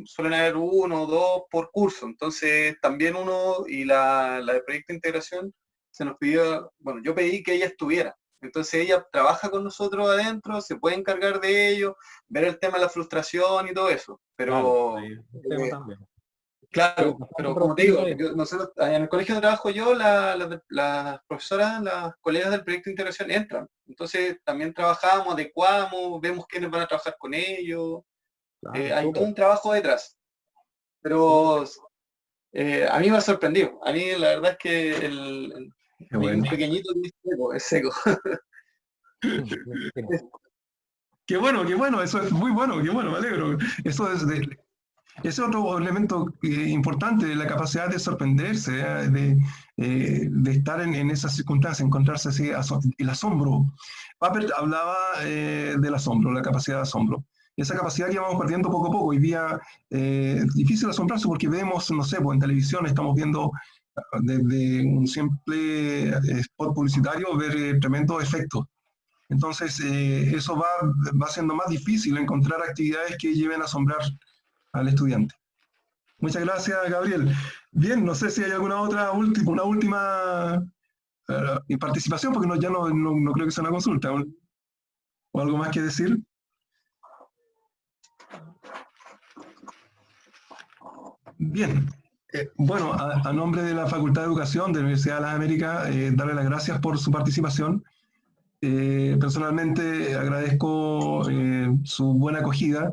suelen haber 1 o 2 por curso, entonces también uno, y la de proyecto de integración se nos pidió, bueno, yo pedí que ella estuviera, entonces ella trabaja con nosotros adentro, se puede encargar de ello, ver el tema de la frustración y todo eso, pero claro, pero como te digo, nosotros en el colegio donde trabajo yo, las profesoras, las colegas del proyecto de integración entran, entonces también trabajamos, adecuamos, vemos quiénes van a trabajar con ellos. Hay todo un trabajo detrás, pero a mí me ha sorprendido. A mí la verdad es que el pequeñito es seco. Qué bueno, eso es muy bueno, qué bueno, me alegro. Eso es otro elemento importante de la capacidad de sorprenderse, de estar en esas circunstancias, encontrarse así, el asombro. Papert hablaba del asombro, la capacidad de asombro. Esa capacidad que vamos perdiendo poco a poco. Hoy día difícil asombrarse porque vemos, no sé, pues en televisión estamos viendo desde un simple spot publicitario ver tremendos efectos. Entonces eso va siendo más difícil encontrar actividades que lleven a asombrar al estudiante. Muchas gracias, Gabriel. Bien, no sé si hay alguna una última participación, porque ya no creo que sea una consulta. ¿O algo más que decir? Bien, bueno, a nombre de la Facultad de Educación de la Universidad de las Américas, darle las gracias por su participación. Personalmente agradezco su buena acogida,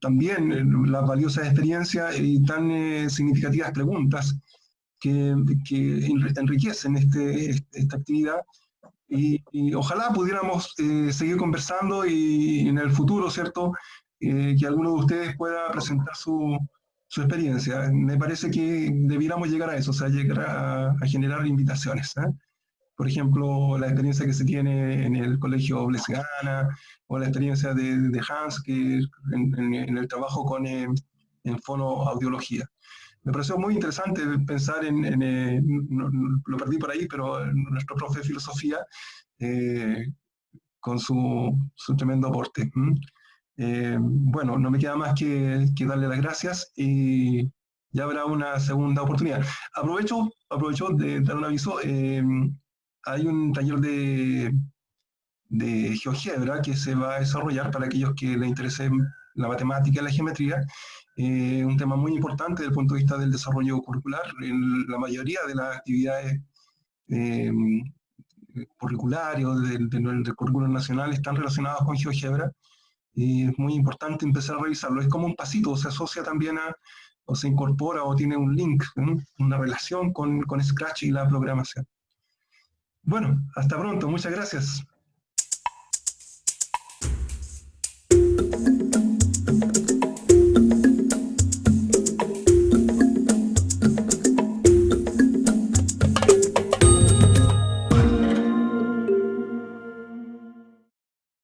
también las valiosas experiencias y tan significativas preguntas que enriquecen esta actividad. Y ojalá pudiéramos seguir conversando y en el futuro, ¿cierto?, que alguno de ustedes pueda presentar su experiencia. Me parece que debiéramos llegar a eso, o sea, llegar a generar invitaciones. Por ejemplo, la experiencia que se tiene en el Colegio Blesgana, o la experiencia de Hans que en el trabajo en fonoaudiología. Me pareció muy interesante pensar lo perdí por ahí, pero nuestro profe de filosofía, con su tremendo aporte. Bueno, no me queda más que darle las gracias y ya habrá una segunda oportunidad. Aprovecho de dar un aviso. Hay un taller de GeoGebra que se va a desarrollar para aquellos que les interese la matemática y la geometría. Un tema muy importante desde el punto de vista del desarrollo curricular. La mayoría de las actividades curriculares del currículum nacional están relacionadas con GeoGebra. Y es muy importante empezar a revisarlo. Es como un pasito, se asocia también o se incorpora o tiene un link, una relación con Scratch y la programación. Bueno, hasta pronto, muchas gracias.